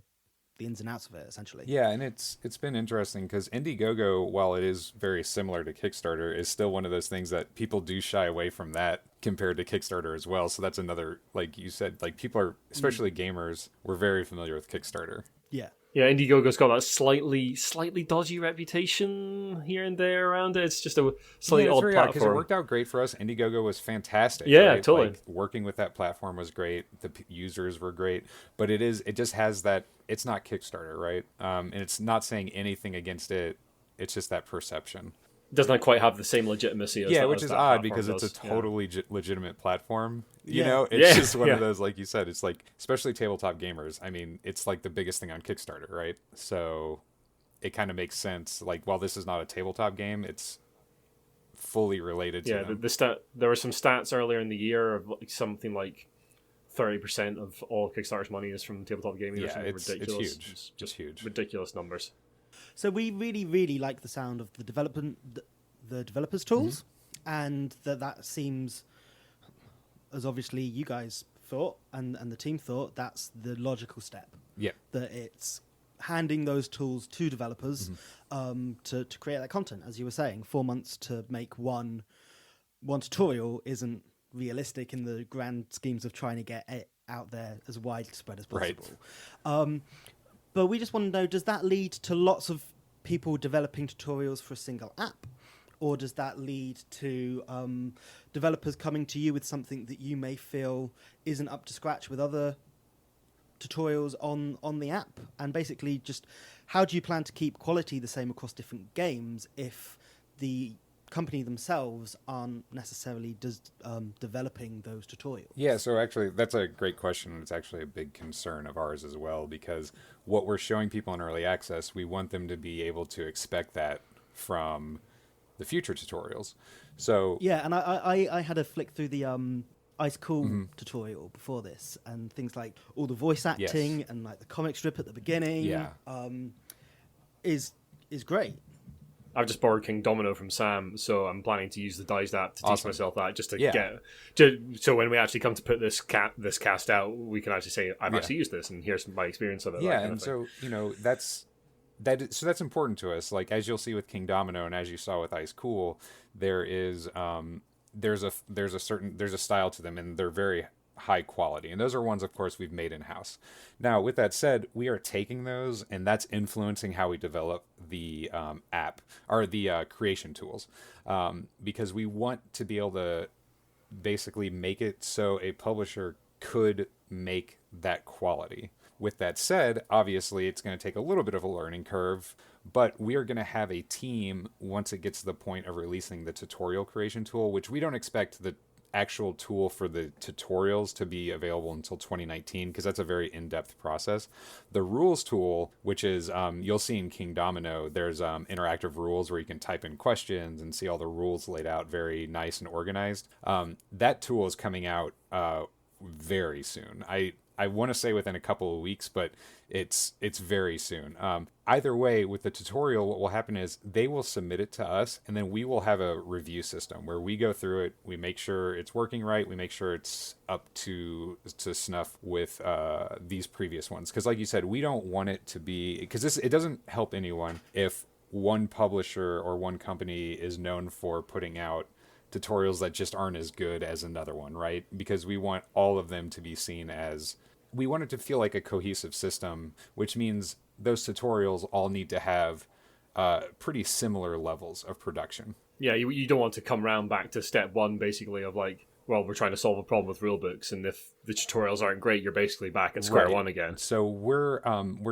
B: ins and outs of it, essentially.
E: Yeah, and it's been interesting because Indiegogo, while it is very similar to Kickstarter, is still one of those things that people do shy away from that compared to Kickstarter as well. So that's another, like you said, like people are, especially gamers, we're very familiar with Kickstarter.
B: Yeah.
C: Yeah, Indiegogo's got that slightly dodgy reputation here and there around it. It's just a slightly odd platform.
E: Because it worked out great for us. Indiegogo was fantastic.
C: Yeah,
E: right?
C: totally.
E: Like, working with that platform was great. The users were great. But it just has that, it's not Kickstarter, right? And it's not saying anything against it. It's just that perception.
C: It doesn't quite have the same legitimacy as
E: which is odd because it's a totally legitimate platform. You know, it's just one of those, like you said, it's like, especially tabletop gamers. I mean, it's like the biggest thing on Kickstarter, right? So it kind of makes sense. Like, while this is not a tabletop game, it's fully related to them.
C: There were some stats earlier in the year of like something like 30% of all Kickstarter's money is from tabletop gaming.
E: Yeah, it's
C: ridiculous.
E: huge.
C: It's
E: huge.
C: Ridiculous numbers.
B: So we really, really like the sound of the developers tools. and that seems, as obviously you guys thought and the team thought, that's the logical step.
E: Yeah.
B: That it's handing those tools to developers to create that content. As you were saying, 4 months to make one tutorial isn't realistic in the grand schemes of trying to get it out there as widespread as possible.
E: Right.
B: But we just want to know, does that lead to lots of people developing tutorials for a single app? Or does that lead to developers coming to you with something that you may feel isn't up to scratch with other tutorials on the app? And basically, just how do you plan to keep quality the same across different games if the company themselves aren't necessarily developing those tutorials?
E: Yeah, so actually that's a great question, and it's actually a big concern of ours as well, because what we're showing people in early access, we want them to be able to expect that from the future tutorials. So
B: yeah, and I had a flick through the Ice Cool tutorial before this, and things like all the voice acting and like the comic strip at the beginning is great.
C: I've just borrowed King Domino from Sam, so I'm planning to use the Dized app to teach myself that, just to get... So when we actually come to put this cast out, we can actually say, I've actually used this, and here's my experience of it.
E: Yeah, and so, that's important to us. Like, as you'll see with King Domino, and as you saw with Ice Cool, there is there's a style to them, and they're very high quality, and those are ones, of course, we've made in-house. Now, with that said, we are taking those, and that's influencing how we develop the app, or the creation tools, because we want to be able to basically make it so a publisher could make that quality. With that said, obviously, it's going to take a little bit of a learning curve, but we are going to have a team once it gets to the point of releasing the tutorial creation tool, which we don't expect the actual tool for the tutorials to be available until 2019, because that's a very in-depth process. The rules tool, which is, you'll see in King Domino, there's interactive rules where you can type in questions and see all the rules laid out very nice and organized. That tool is coming out very soon. I want to say within a couple of weeks, but it's very soon. Either way, with the tutorial, what will happen is they will submit it to us, and then we will have a review system where we go through it, we make sure it's working right, we make sure it's up to snuff with these previous ones. Because like you said, we don't want it to be... Because it doesn't help anyone if one publisher or one company is known for putting out tutorials that just aren't as good as another one, right? Because we want all of them to be seen as... We want it to feel like a cohesive system, which means those tutorials all need to have pretty similar levels of production.
C: Yeah, you don't want to come round back to step one, basically, of like, well, we're trying to solve a problem with rulebooks, and if the tutorials aren't great, you're basically back at square one again.
E: So we're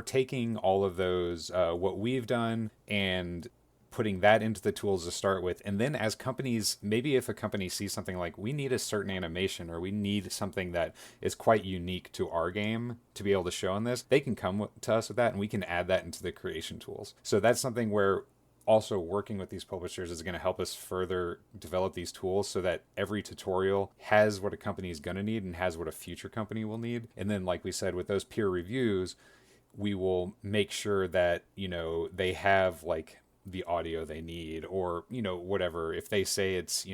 E: taking all of those, what we've done, and putting that into the tools to start with. And then as companies, maybe if a company sees something like, we need a certain animation, or we need something that is quite unique to our game to be able to show in this, they can come to us with that, and we can add that into the creation tools. So that's something where also working with these publishers is going to help us further develop these tools so that every tutorial has what a company is going to need and has what a future company will need. And then, like we said, with those peer reviews, we will make sure that, they have like the audio they need, or whatever. If they say it's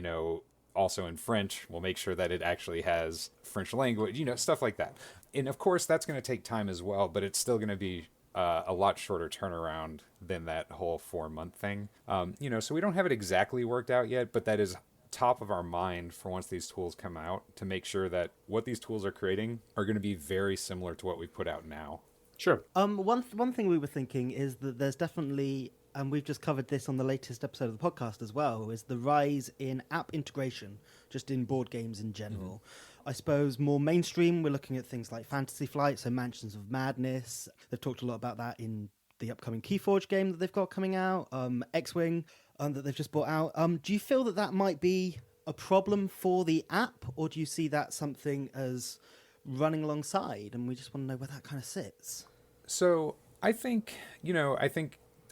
E: also in French, we'll make sure that it actually has French language, stuff like that. And of course that's going to take time as well, but it's still going to be a lot shorter turnaround than that whole 4-month thing. So we don't have it exactly worked out yet, but that is top of our mind for once these tools come out, to make sure that what these tools are creating are going to be very similar to what we put out now.
C: Sure.
B: One thing we were thinking is that there's definitely, and we've just covered this on the latest episode of the podcast as well, is the rise in app integration, just in board games in general. I suppose more mainstream, we're looking at things like Fantasy Flight, so Mansions of Madness. They've talked a lot about that in the upcoming Keyforge game that they've got coming out, X-Wing, that they've just brought out. Do you feel that might be a problem for the app, or do you see that something as running alongside, and we just want to know where that kind of sits?
E: So I think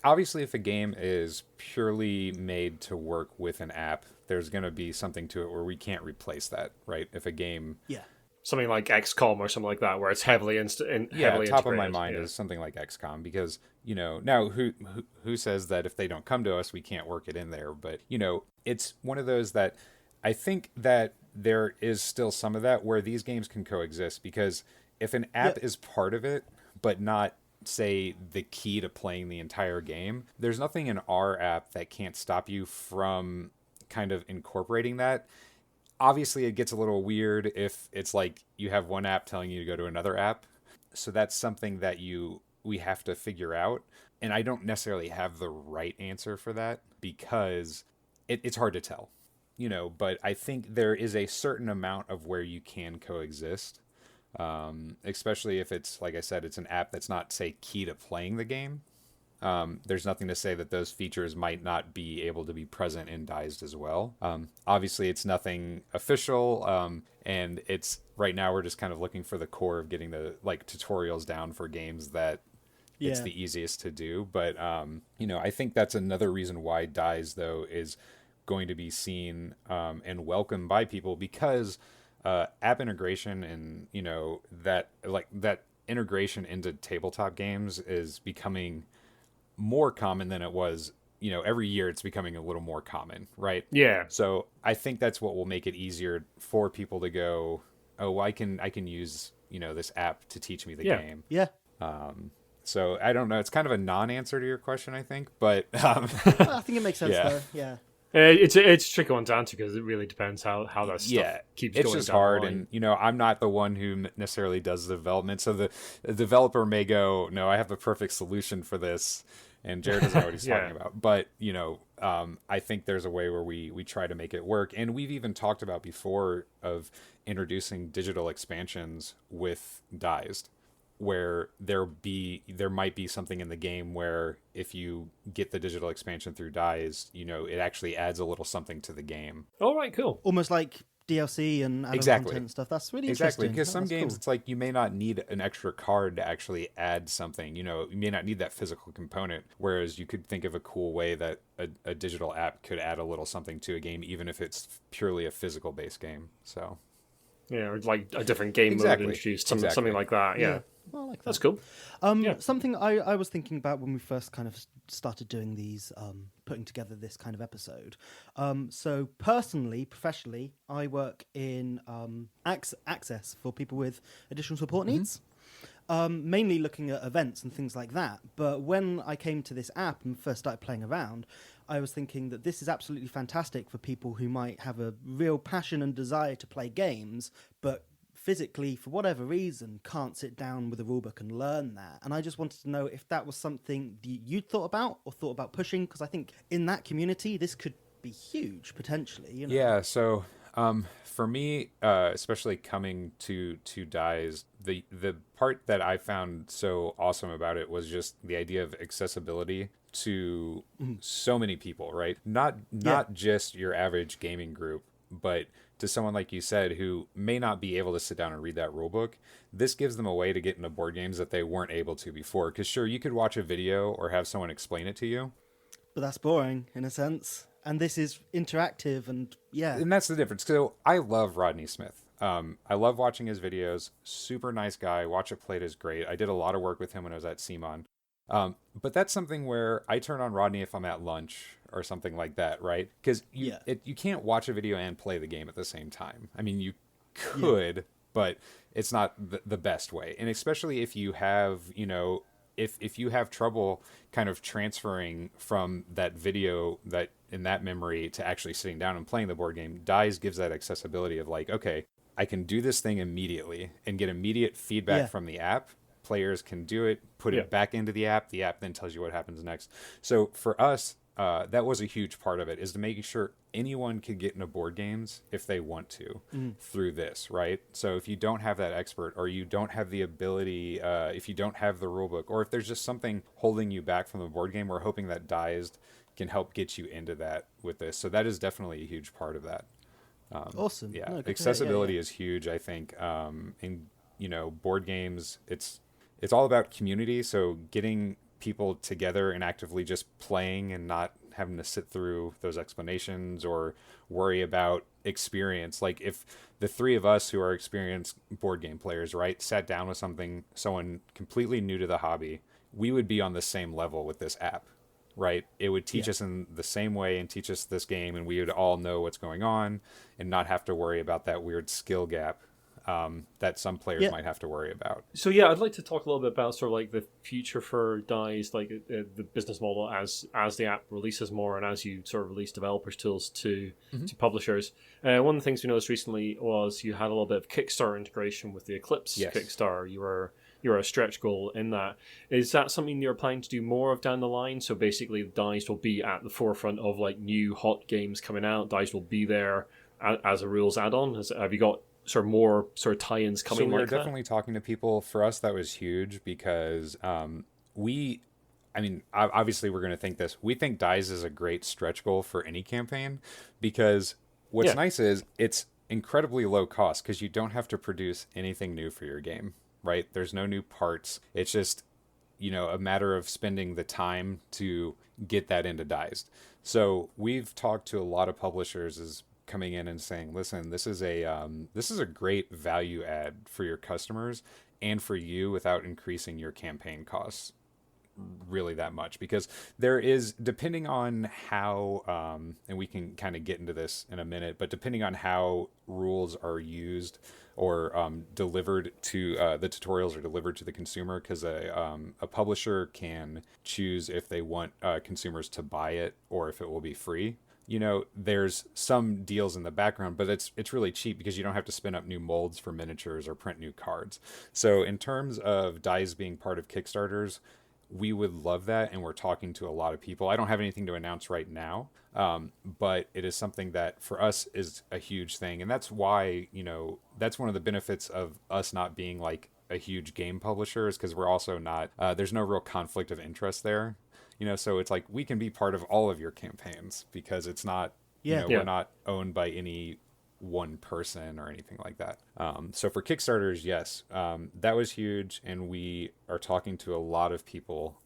E: obviously if a game is purely made to work with an app, there's going to be something to it where we can't replace that, right? If a game...
B: Yeah.
C: something like XCOM or something like that, where it's heavily heavily
E: top of my
C: integrated.
E: mind is something like XCOM, because now who says that if they don't come to us we can't work it in there? But it's one of those that I think that there is still some of that where these games can coexist, because if an app is part of it but not, say, the key to playing the entire game, there's nothing in our app that can't stop you from kind of incorporating that. Obviously it gets a little weird if it's like you have one app telling you to go to another app, so that's something that we have to figure out, and I don't necessarily have the right answer for that, because it's hard to tell, but I think there is a certain amount of where you can coexist, especially if it's, like I said, it's an app that's not, say, key to playing the game. There's nothing to say that those features might not be able to be present in Dized as well. Obviously, it's nothing official, and it's right now we're just kind of looking for the core of getting the tutorials down for games that it's the easiest to do. But I think that's another reason why Dized, though, is going to be seen and welcomed by people, because app integration and that integration into tabletop games is becoming more common than it was. Every year it's becoming a little more common, right?
C: Yeah.
E: So I think that's what will make it easier for people to go, oh, I can use this app to teach me the game.
B: Yeah.
E: So I don't know. It's kind of a non-answer to your question, I think, but
B: Well, I think it makes sense though. Yeah.
C: It's a tricky one to answer, because it really depends how that stuff keeps going.
E: It's just
C: down the
E: hard,
C: line.
E: and I'm not the one who necessarily does the development, so the developer may go, no, I have the perfect solution for this, and Jared doesn't know what he's talking about. But I think there's a way where we try to make it work, and we've even talked about before of introducing digital expansions with Dized, where there might be something in the game where if you get the digital expansion through Dized, it actually adds a little something to the game.
C: All right, cool.
B: Almost like DLC and add-on content and stuff. That's really
E: Exactly,
B: interesting.
E: because some
B: That's
E: games
B: cool.
E: it's like you may not need an extra card to actually add something. You may not need that physical component, whereas you could think of a cool way that a digital app could add a little something to a game, even if it's purely a physical based game. So
C: or like a different game mode introduced, something like that. Yeah.
B: Well, I like that.
C: That's cool.
B: Something I was thinking about when we first kind of started doing these, putting together this kind of episode. So personally, professionally, I work in access for people with additional support needs. Mainly looking at events and things like that. But when I came to this app and first started playing around, I was thinking that this is absolutely fantastic for people who might have a real passion and desire to play games, but physically, for whatever reason, can't sit down with a rulebook and learn that. And I just wanted to know if that was something you'd thought about or thought about pushing, because I think in that community, this could be huge, potentially.
E: Yeah, so for me, especially coming to Dized, the part that I found so awesome about it was just the idea of accessibility to so many people, right? Not just your average gaming group, but to someone like you said who may not be able to sit down and read that rule book. This gives them a way to get into board games that they weren't able to before. Because sure, you could watch a video or have someone explain it to you,
B: but that's boring in a sense. And this is interactive, and
E: and that's the difference. So I love Rodney Smith. I love watching his videos. Super nice guy. Watch It Played is great. I did a lot of work with him when I was at CMON. But that's something where I turn on Rodney if I'm at lunch or something like that, right? Because you can't watch a video and play the game at the same time. I mean, you could, but it's not the best way. And especially if you have, if you have trouble kind of transferring from that video that in that memory to actually sitting down and playing the board game, Dized gives that accessibility of like, okay, I can do this thing immediately and get immediate feedback from the app. Players can do it, put it back into the app then tells you what happens next. So for us, that was a huge part of it, is to making sure anyone could get into board games if they want to through this, right? So if you don't have that expert, or you don't have the ability, if you don't have the rule book, or if there's just something holding you back from the board game, we're hoping that Dized can help get you into that with this. So that is definitely a huge part of that.
B: Awesome.
E: Yeah,
B: No,
E: accessibility is huge, I think. In board games, it's all about community. So getting people together and actively just playing and not having to sit through those explanations or worry about experience. Like if the three of us who are experienced board game players, right, sat down with someone completely new to the hobby, we would be on the same level with this app, right? It would teach us in the same way and teach us this game, and we would all know what's going on and not have to worry about that weird skill gap that some players might have to worry about.
C: So yeah, I'd like to talk a little bit about sort of like the future for Dized, like the business model as the app releases more and as you sort of release developers tools to publishers. One of the things we noticed recently was you had a little bit of Kickstarter integration with the Eclipse Kickstarter. You were a stretch goal in that. Is that something you're planning to do more of down the line? So basically, Dized will be at the forefront of like new hot games coming out. Dized will be there as a rules add-on. Have you got sort of more sort of tie-ins coming?
E: So we were
C: like
E: definitely talking to people. For us, that was huge because obviously we're going to think this. We think Dized is a great stretch goal for any campaign because what's nice is it's incredibly low cost because you don't have to produce anything new for your game, right? There's no new parts. It's just, a matter of spending the time to get that into Dized. So we've talked to a lot of publishers as coming in and saying, listen, this is a great value add for your customers and for you without increasing your campaign costs really that much, because there is, depending on how and we can kind of get into this in a minute, but depending on how rules are used or delivered to the tutorials are delivered to the consumer, because a publisher can choose if they want consumers to buy it or if it will be free. There's some deals in the background, but it's really cheap because you don't have to spin up new molds for miniatures or print new cards. So in terms of Dized being part of Kickstarters, we would love that, and we're talking to a lot of people. I don't have anything to announce right now, but it is something that for us is a huge thing, and that's why, that's one of the benefits of us not being like a huge game publisher, is because we're also not, there's no real conflict of interest there. So it's like we can be part of all of your campaigns because it's not, we're not owned by any one person or anything like that. So for Kickstarters, yes, that was huge. And we are talking to a lot of people,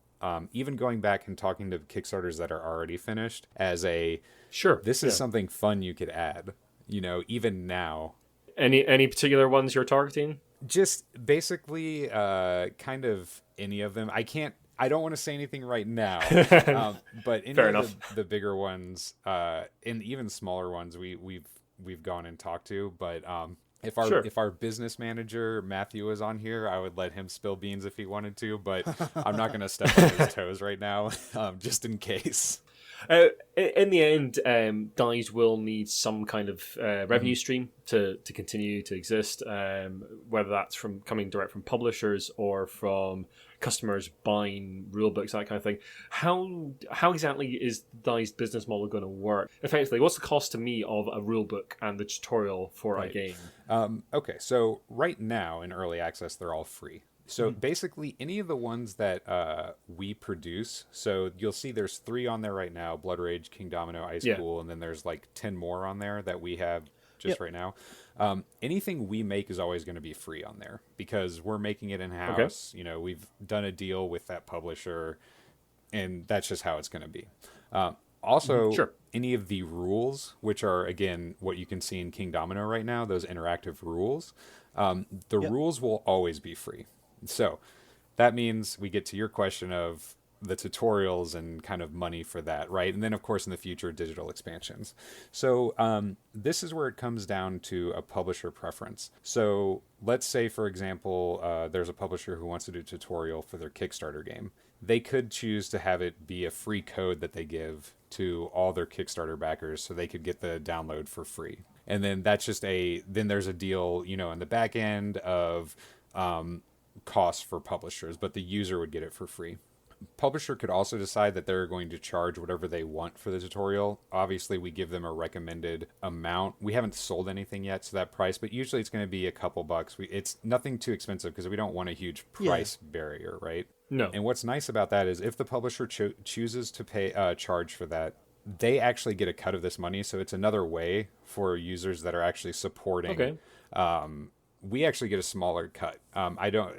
E: even going back and talking to Kickstarters that are already finished as this is something fun you could add, even now.
C: Any particular ones you're targeting?
E: Just basically kind of any of them. I don't want to say anything right now, but any of the bigger ones and even smaller ones we've gone and talked to. But if our business manager Matthew was on here, I would let him spill beans if he wanted to. But I'm not going to step on his toes right now, just in case.
C: In the end, Dized will need some kind of revenue stream to continue to exist, whether that's coming direct from publishers or from customers buying rule books, that kind of thing. How exactly is Dized business model going to work? Effectively, what's the cost to me of a rule book and the tutorial for a game?
E: Okay, so right now in early access, they're all free. So basically any of the ones that we produce, so you'll see there's 3 on there right now: Blood Rage, King Domino, Ice Pool, and then there's like 10 more on there that we have just right now. Anything we make is always going to be free on there because we're making it in-house. Okay. We've done a deal with that publisher, and that's just how it's going to be. Also, any of the rules, which are, again, what you can see in King Domino right now, those interactive rules, the rules will always be free. So that means we get to your question of the tutorials and kind of money for that, right? And then, of course, in the future, digital expansions. So this is where it comes down to a publisher preference. So let's say, for example, there's a publisher who wants to do a tutorial for their Kickstarter game. They could choose to have it be a free code that they give to all their Kickstarter backers so they could get the download for free. And then that's just then there's a deal, in the back end of costs for publishers, but the user would get it for free. Publisher could also decide that they're going to charge whatever they want for the tutorial. Obviously, we give them a recommended amount. We haven't sold anything yet to that price, but usually it's going to be a couple bucks. It's nothing too expensive because we don't want a huge price barrier, right?
C: No.
E: And what's nice about that is if the publisher chooses to pay charge for that, they actually get a cut of this money. So it's another way for users that are actually supporting.
C: Okay.
E: We actually get a smaller cut. I don't.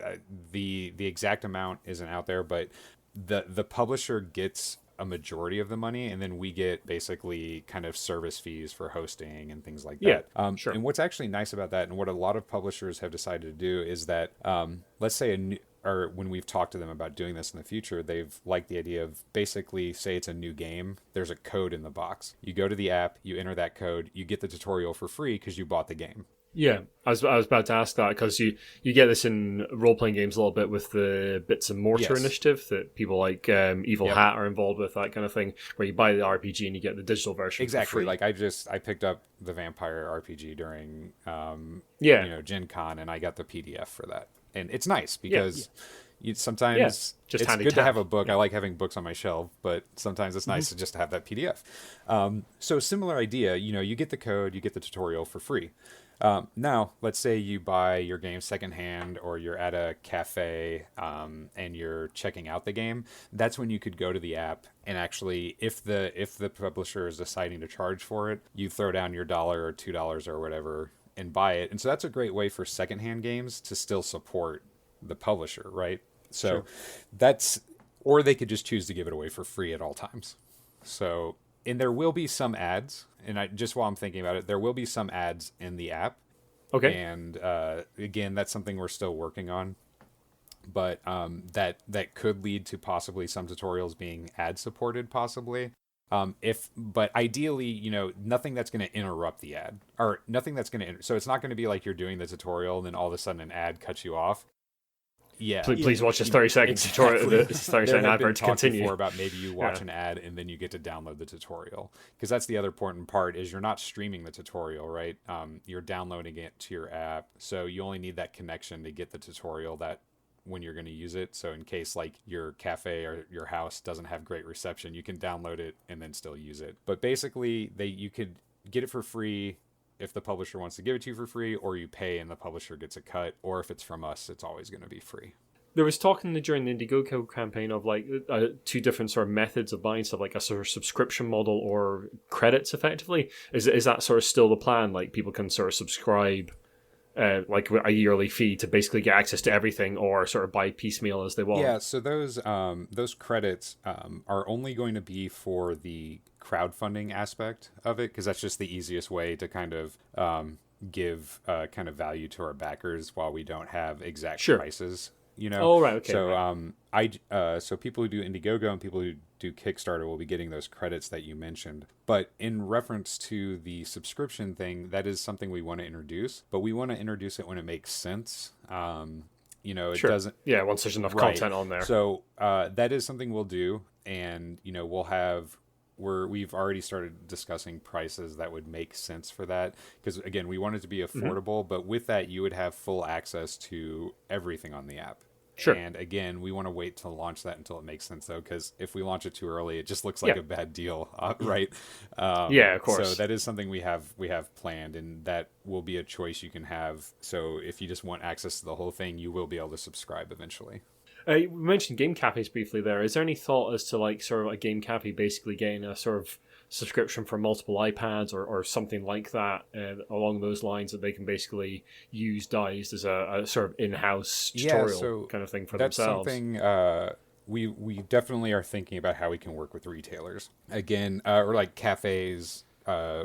E: The exact amount isn't out there, but the publisher gets a majority of the money, and then we get basically kind of service fees for hosting and things like
C: Yeah,
E: that.
C: sure.
E: And what's actually nice about that, and what a lot of publishers have decided to do, is that let's say or when we've talked to them about doing this in the future, they've liked the idea of basically, say it's a new game, there's a code in the box. You go to the app, you enter that code, you get the tutorial for free because you bought the game.
C: Yeah, I was about to ask that, because you get this in role playing games a little bit with the Bits and Mortar
E: Yes.
C: initiative that people like Evil
E: Yep.
C: Hat are involved with, that kind of thing, where you buy the RPG and you get the digital version
E: Exactly.
C: for free.
E: Like I picked up the Vampire RPG during Gen Con, and I got the PDF for that, and it's nice because sometimes
C: just
E: it's
C: handy
E: good
C: to
E: to have
C: have.
E: a book. I like having books on my shelf, but sometimes it's nice to just have that PDF. So similar idea. You get the code, you get the tutorial for free. Now, let's say you buy your game secondhand, or you're at a cafe and you're checking out the game. That's when you could go to the app and actually, if the publisher is deciding to charge for it, you throw down your $1 or $2 or whatever and buy it. And so that's a great way for secondhand games to still support the publisher, right? So or they could just choose to give it away for free at all times. So, and there will be some ads, and just while I'm thinking about it, there will be some ads in the app.
C: Okay.
E: And again, that's something we're still working on, but that could lead to possibly some tutorials being ad supported, possibly. But ideally, nothing that's going to interrupt the ad, or nothing that's going to. So it's not going to be like you're doing the tutorial and then all of a sudden an ad cuts you off. Yeah.
C: Please watch this 30-second tutorial. This 30-second advert to continue.
E: Before about maybe you watch an ad and then you get to download the tutorial, because that's the other important part, is you're not streaming the tutorial, right? You're downloading it to your app, so you only need that connection to get the tutorial that when you're going to use it. So in case like your cafe or your house doesn't have great reception, you can download it and then still use it. But basically, you could get it for free if the publisher wants to give it to you for free, or you pay and the publisher gets a cut, or if it's from us, it's always going to be free.
C: There was talk during the Indiegogo campaign of like two different sort of methods of buying stuff, like a sort of subscription model or credits, effectively. Is that sort of still the plan? Like people can sort of subscribe like a yearly fee to basically get access to everything, or sort of buy piecemeal as they want?
E: Yeah, so those credits are only going to be for the crowdfunding aspect of it, because that's just the easiest way to kind of give kind of value to our backers while we don't have exact prices.
C: Oh, right, okay.
E: So so people who do Indiegogo and people who do Kickstarter will be getting those credits that you mentioned. But in reference to the subscription thing, that is something we want to introduce, but we want to introduce it when it makes sense. It doesn't.
C: Yeah, once there's enough content on there.
E: So that is something we'll do, and we'll have. We've already started discussing prices that would make sense for that, because again, we want it to be affordable, but with that you would have full access to everything on the app.
C: Sure.
E: And again, we want to wait to launch that until it makes sense, though, because if we launch it too early, it just looks like a bad deal, right?
C: Yeah, of course.
E: So that is something we have planned, and that will be a choice you can have. So if you just want access to the whole thing, you will be able to subscribe eventually.
C: We mentioned game cafes briefly there. Is there any thought as to like sort of a game cafe basically getting a sort of subscription for multiple iPads or something like that along those lines, that they can basically use Dized as a sort of in-house tutorial kind of thing for themselves?
E: That's something we definitely are thinking about, how we can work with retailers again, or like cafes,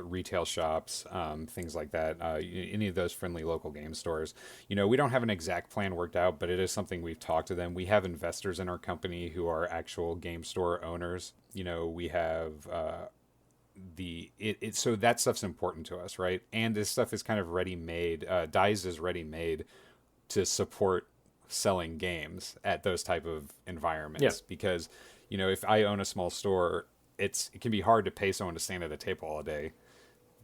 E: retail shops, things like that, any of those friendly local game stores. We don't have an exact plan worked out, but it is something we've talked to them. We have investors in our company who are actual game store owners. We have so that stuff's important to us, right? And this stuff is kind of ready-made. Dized is ready-made to support selling games at those type of environments, because if I own a small store, it can be hard to pay someone to stand at a table all day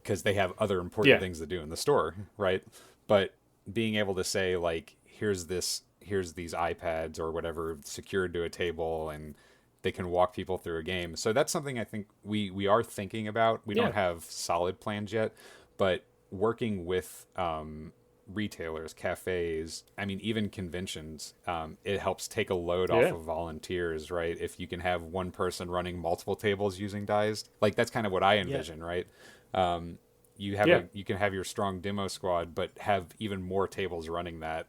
E: because they have other important things to do in the store, right? But being able to say, like, here's these iPads or whatever secured to a table, and they can walk people through a game. So that's something I think we are thinking about. We don't have solid plans yet, but working with retailers, cafes, even conventions, it helps take a load off of volunteers, right? If you can have one person running multiple tables using Dized, like that's kind of what I envision, right? You can have your strong demo squad, but have even more tables running that.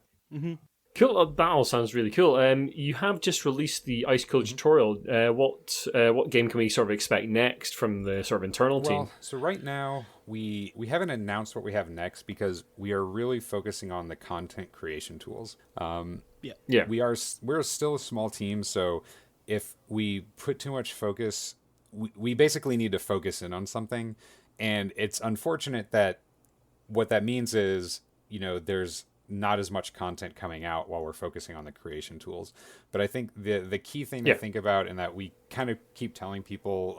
C: Cool. That all sounds really cool. You have just released the Ice Code tutorial. What game can we sort of expect next from the sort of internal team?
E: So right now we haven't announced what we have next because we are really focusing on the content creation tools.
C: Yeah.
E: We're still a small team, so if we put too much focus, we basically need to focus in on something, and it's unfortunate that what that means is, there's not as much content coming out while we're focusing on the creation tools. But I think the key thing to think about, and that we kind of keep telling people,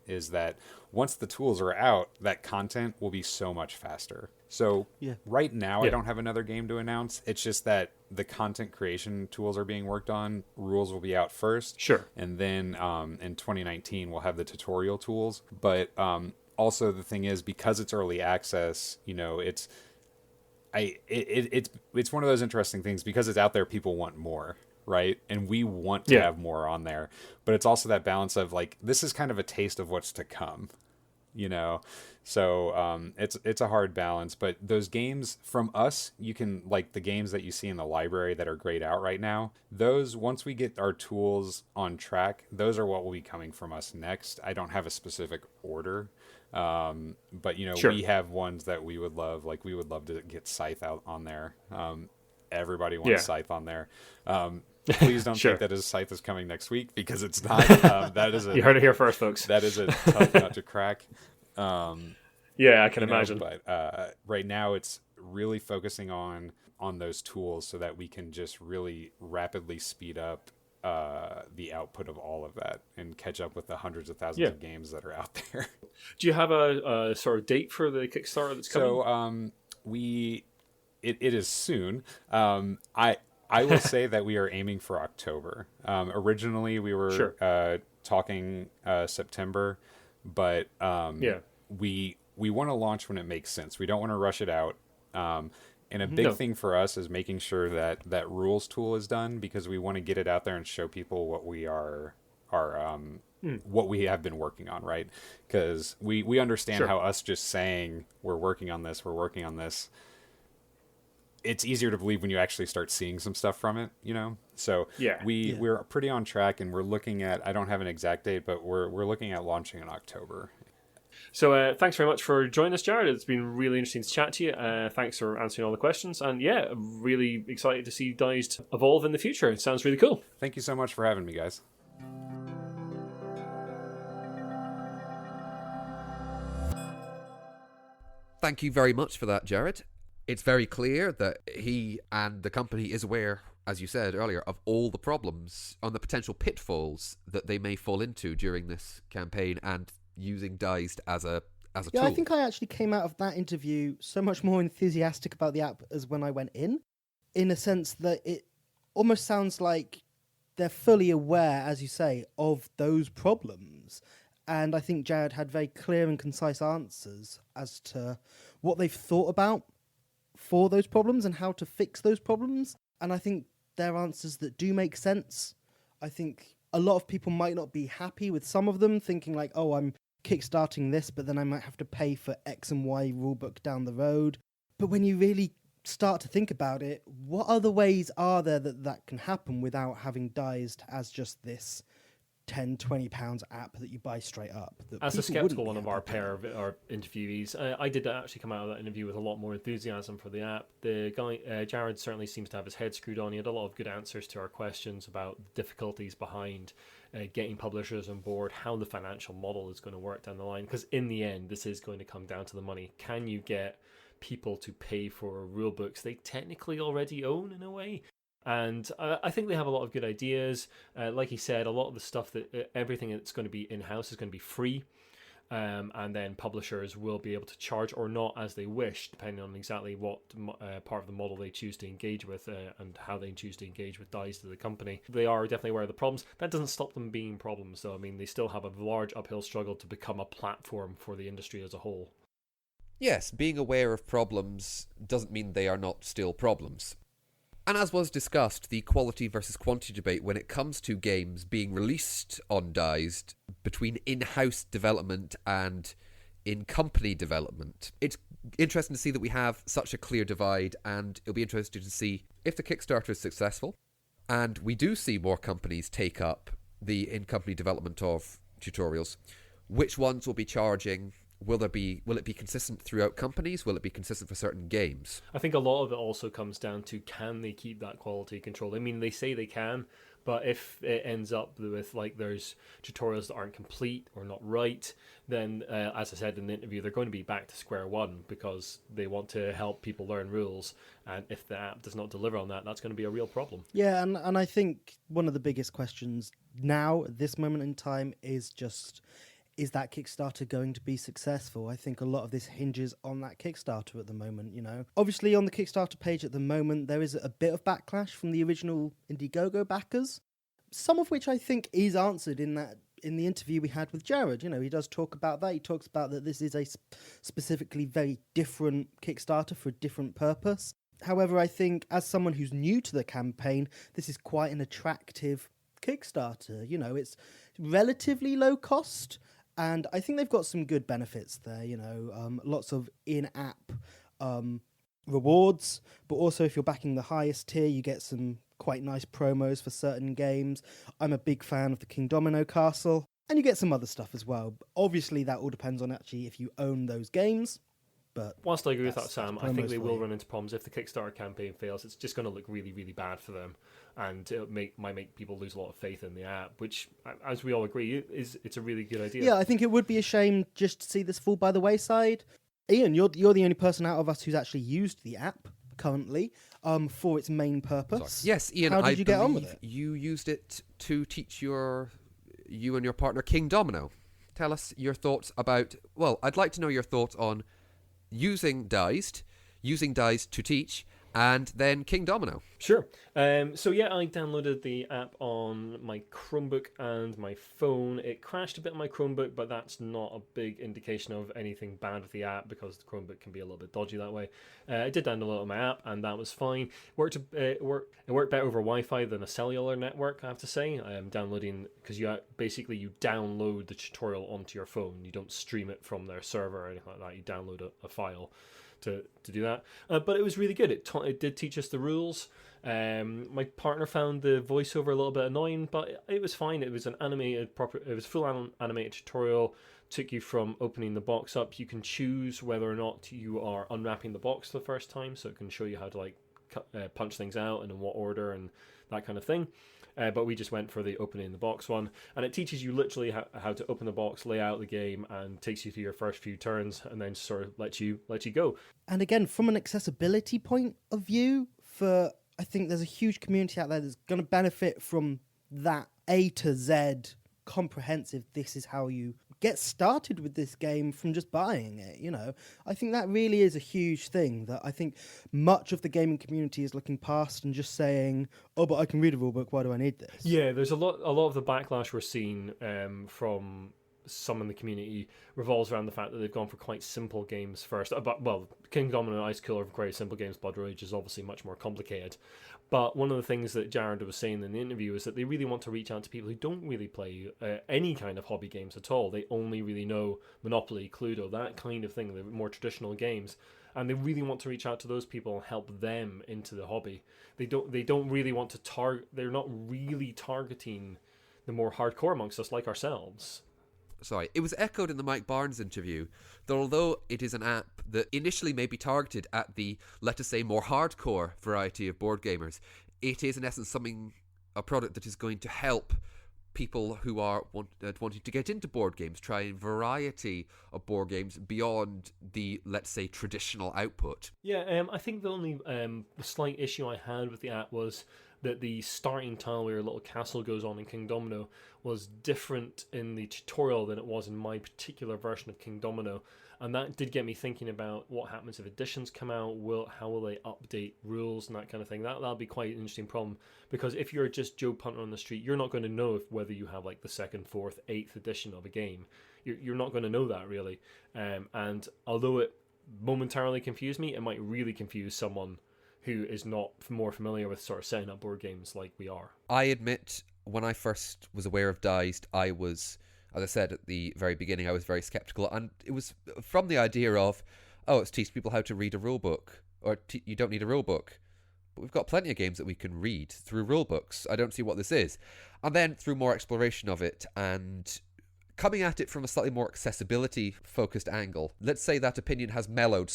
E: is that once the tools are out, that content will be so much faster. So right now, I don't have another game to announce. It's just that the content creation tools are being worked on. Rules will be out first.
C: Sure.
E: And then in 2019, we'll have the tutorial tools. But also the thing is, because it's early access, it's one of those interesting things. Because it's out there, people want more, right? And we want to have more on there, but it's also that balance of like, this is kind of a taste of what's to come, so it's a hard balance. But those games from us, you can, like the games that you see in the library that are grayed out right now, those, once we get our tools on track, those are what will be coming from us next. I don't have a specific order. But we have ones that we would love, like we would love to get Scythe out on there. Everybody wants Scythe on there. Please don't think that Scythe is coming next week, because it's not. That is
C: you heard it here first, folks.
E: That is a tough nut to crack.
C: I can imagine.
E: But right now it's really focusing on those tools so that we can just really rapidly speed up the output of all of that and catch up with the hundreds of thousands of games that are out there.
C: Do you have a sort of date for the Kickstarter that's coming?
E: So it is soon. I will say that we are aiming for October. Originally we were talking September, but we want to launch when it makes sense. We don't want to rush it out. And a big thing for us is making sure that rules tool is done, because we want to get it out there and show people what we what we have been working on, right? Because we understand how us just saying we're working on this, it's easier to believe when you actually start seeing some stuff from it, So we're pretty on track, and we're looking at, I don't have an exact date, but we're looking at launching in October.
C: So thanks very much for joining us, Jared. It's been really interesting to chat to you. Thanks for answering all the questions. And really excited to see Dized evolve in the future. It sounds really cool.
E: Thank you so much for having me, guys.
A: Thank you very much for that, Jared. It's very clear that he and the company is aware, as you said earlier, of all the problems and the potential pitfalls that they may fall into during this campaign, and using Dized as a tool.
B: I think I actually came out of that interview so much more enthusiastic about the app as when I went in a sense that it almost sounds like they're fully aware, as you say, of those problems. And I think Jared had very clear and concise answers as to what they've thought about for those problems and how to fix those problems. And I think they're answers that do make sense. I think a lot of people might not be happy with some of them, thinking like, oh, I'm kickstarting this, but then I might have to pay for X and Y rulebook down the road. But when you really start to think about it, what other ways are there that can happen without having Dized as just this £10-20 app that you buy straight up?
C: As a skeptical one of our pair of our interviewees, I did actually come out of that interview with a lot more enthusiasm for the app. The guy, Jared, certainly seems to have his head screwed on. He had a lot of good answers to our questions about the difficulties behind getting publishers on board, how the financial model is going to work down the line. Because in the end, this is going to come down to the money. Can you get people to pay for rule books they technically already own in a way? And I think they have a lot of good ideas. Like he said, a lot of the stuff everything that's going to be in-house is going to be free. And then publishers will be able to charge or not as they wish, depending on exactly what part of the model they choose to engage with and how they choose to engage with Dized as a company. They are definitely aware of the problems. That doesn't stop them being problems, though. I mean, they still have a large uphill struggle to become a platform for the industry as a whole.
A: Yes, being aware of problems doesn't mean they are not still problems. And as was discussed, the quality versus quantity debate when it comes to games being released on Dized between in-house development and in company development. It's interesting to see that we have such a clear divide, and it'll be interesting to see if the Kickstarter is successful and we do see more companies take up the in-company development of tutorials. Which ones will be charging? Will it be consistent throughout companies? Will it be consistent for certain games?
C: I think a lot of it also comes down to, can they keep that quality control? I mean, they say they can, but if it ends up with like there's tutorials that aren't complete or not right, then as I said in the interview, they're going to be back to square one because they want to help people learn rules. And if the app does not deliver on that, that's going to be a real problem.
B: Yeah, and I think one of the biggest questions now at this moment in time is just, is that Kickstarter going to be successful? I think a lot of this hinges on that Kickstarter at the moment, you know. Obviously, on the Kickstarter page at the moment, there is a bit of backlash from the original Indiegogo backers, some of which I think is answered in the interview we had with Jared. You know, he does talk about that. He talks about that this is a specifically very different Kickstarter for a different purpose. However, I think as someone who's new to the campaign, this is quite an attractive Kickstarter. You know, it's relatively low cost, and I think they've got some good benefits there, you know, lots of in-app rewards, but also if you're backing the highest tier, you get some quite nice promos for certain games. I'm a big fan of the King Domino Castle, and you get some other stuff as well. Obviously, that all depends on actually if you own those games. But
C: whilst I agree with that,
B: that's
C: Sam, I
B: promos
C: think they
B: for
C: will
B: you.
C: run into problems if the Kickstarter campaign fails. It's just going to look really, really bad for them, and it might make people lose a lot of faith in the app. Which, as we all agree, it's a really good idea.
B: Yeah, I think it would be a shame just to see this fall by the wayside. Ian, you're the only person out of us who's actually used the app currently for its main purpose.
A: Sorry. Yes, Ian,
B: How did
A: I
B: you get on with
A: believe
B: it?
A: you used it to teach you and your partner King Domino. Tell us your thoughts about, well, I'd like to know your thoughts on using Dized to teach, and then King Domino.
C: Sure. So yeah, I downloaded the app on my Chromebook and my phone. It crashed a bit on my Chromebook, but that's not a big indication of anything bad with the app because the Chromebook can be a little bit dodgy that way. I did download it on my app, and that was fine. It worked better over Wi-Fi than a cellular network, I have to say. I'm downloading because you download the tutorial onto your phone. You don't stream it from their server or anything like that. You download a file to do that, but it was really good. It did teach us the rules. My partner found the voiceover a little bit annoying, but it was fine. It was an animated it was full animated tutorial. Took you from opening the box up. You can choose whether or not you are unwrapping the box the first time, so it can show you how to like punch things out and in what order and that kind of thing. But we just went for the opening the box one, and it teaches you literally how to open the box, lay out the game, and takes you through your first few turns, and then sort of let you go.
B: And again, from an accessibility point of view, I think there's a huge community out there that's going to benefit from that A to Z comprehensive. This is how you get started with this game from just buying it, you know. I think that really is a huge thing that I think much of the gaming community is looking past and just saying, oh, but I can read a rulebook, why do I need this?
C: Yeah, there's a lot of the backlash we're seeing from some in the community revolves around the fact that they've gone for quite simple games first. King Domino and Ice Killer are very simple games. Blood Rage is obviously much more complicated. But one of the things that Jared was saying in the interview is that they really want to reach out to people who don't really play any kind of hobby games at all. They only really know Monopoly, Cluedo, that kind of thing, the more traditional games. And they really want to reach out to those people and help them into the hobby. They don't really want to they're not really targeting the more hardcore amongst us like ourselves.
A: Sorry, it was echoed in the Mike Barnes interview that although it is an app that initially may be targeted at the, let us say, more hardcore variety of board gamers, it is in essence a product that is going to help people who are wanting to get into board games, try a variety of board games beyond the, let's say, traditional output.
C: Yeah, I think the only slight issue I had with the app was that the starting tile where your little castle goes on in King Domino was different in the tutorial than it was in my particular version of King Domino. And that did get me thinking about what happens if editions come out, how will they update rules and that kind of thing. That'll be quite an interesting problem, because if you're just Joe Punter on the street, you're not going to know whether you have like the 2nd, 4th, 8th edition of a game. You're not going to know that really. And although it momentarily confused me, it might really confuse someone who is not more familiar with sort of setting up board games like we are.
A: I admit, when I first was aware of Dized, I was As I said at the very beginning, I was very skeptical, and it was from the idea of, oh, it's teach people how to read a rule book, or you don't need a rule book. But we've got plenty of games that we can read through rule books. I don't see what this is. And then through more exploration of it and coming at it from a slightly more accessibility-focused angle, let's say that opinion has mellowed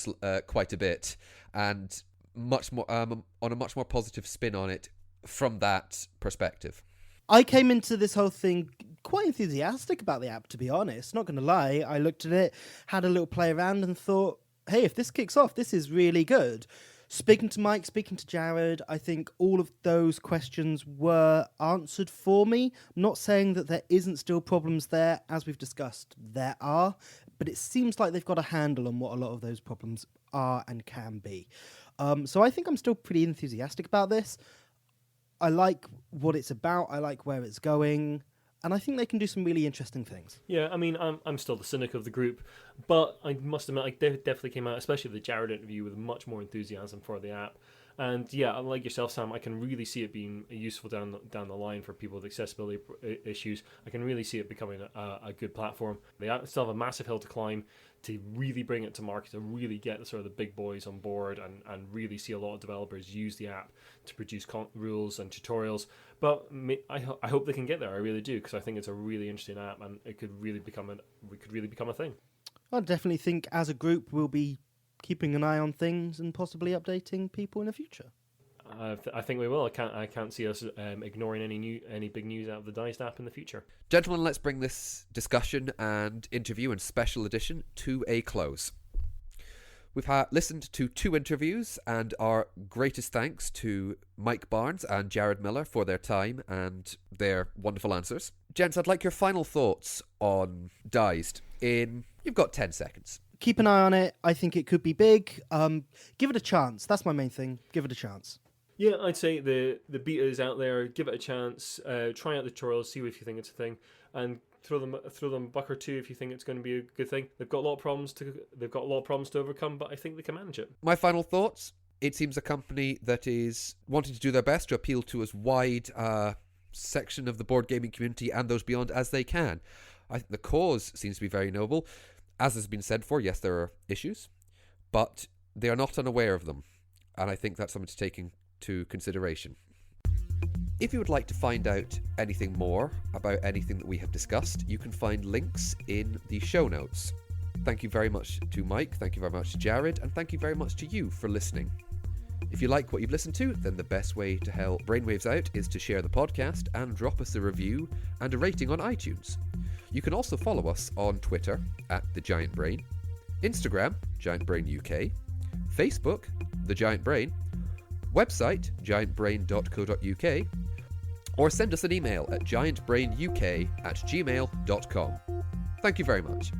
A: quite a bit, and much more on a much more positive spin on it from that perspective.
B: I came into this whole thing quite enthusiastic about the app, to be honest. Not going to lie. I looked at it, had a little play around and thought, hey, if this kicks off, this is really good. Speaking to Mike, speaking to Jared, I think all of those questions were answered for me. I'm not saying that there isn't still problems there. As we've discussed, there are. But it seems like they've got a handle on what a lot of those problems are and can be. So I think I'm still pretty enthusiastic about this. I like what it's about. I like where it's going. And I think they can do some really interesting things.
C: Yeah, I mean, I'm still the cynic of the group, but I must admit, I definitely came out, especially the Jared interview, with much more enthusiasm for the app. And yeah, like yourself, Sam, I can really see it being useful down the line for people with accessibility issues. I can really see it becoming a good platform. They still have a massive hill to climb to really bring it to market, to really get the sort of the big boys on board and really see a lot of developers use the app to produce rules and tutorials. But I hope they can get there. I really do, because I think it's a really interesting app and it could really become a thing.
B: I definitely think as a group we'll be keeping an eye on things and possibly updating people in the future.
C: I think we will. I can't see us ignoring any big news out of the Dized app in the future.
A: Gentlemen, let's bring this discussion and interview and special edition to a close. We've listened to 2 interviews, and our greatest thanks to Mike Barnes and Jared Miller for their time and their wonderful answers. Gents, I'd like your final thoughts on Dized you've got 10 seconds.
B: Keep an eye on it. I think it could be big. Give it a chance. That's my main thing. Give it a chance.
C: Yeah, I'd say the beta is out there. Give it a chance. Try out the tutorials. See if you think it's a thing, and throw them a buck or two if you think it's going to be a good thing. They've got a lot of problems to overcome, but I think they can manage it.
A: My final thoughts. It seems a company that is wanting to do their best to appeal to as wide a section of the board gaming community and those beyond as they can. I think the cause seems to be very noble. As has been said before, yes, there are issues, but they are not unaware of them, and I think that's something to take into consideration. If you would like to find out anything more about anything that we have discussed, you can find links in the show notes. Thank you very much to Mike, thank you very much to Jared, and thank you very much to you for listening. If you like what you've listened to, then the best way to help Brainwaves out is to share the podcast and drop us a review and a rating on iTunes. You can also follow us on Twitter @TheGiantBrain, Instagram GiantBrainUK, Facebook The Giant Brain, website giantbrain.co.uk, or send us an email at giantbrainuk@gmail.com. Thank you very much.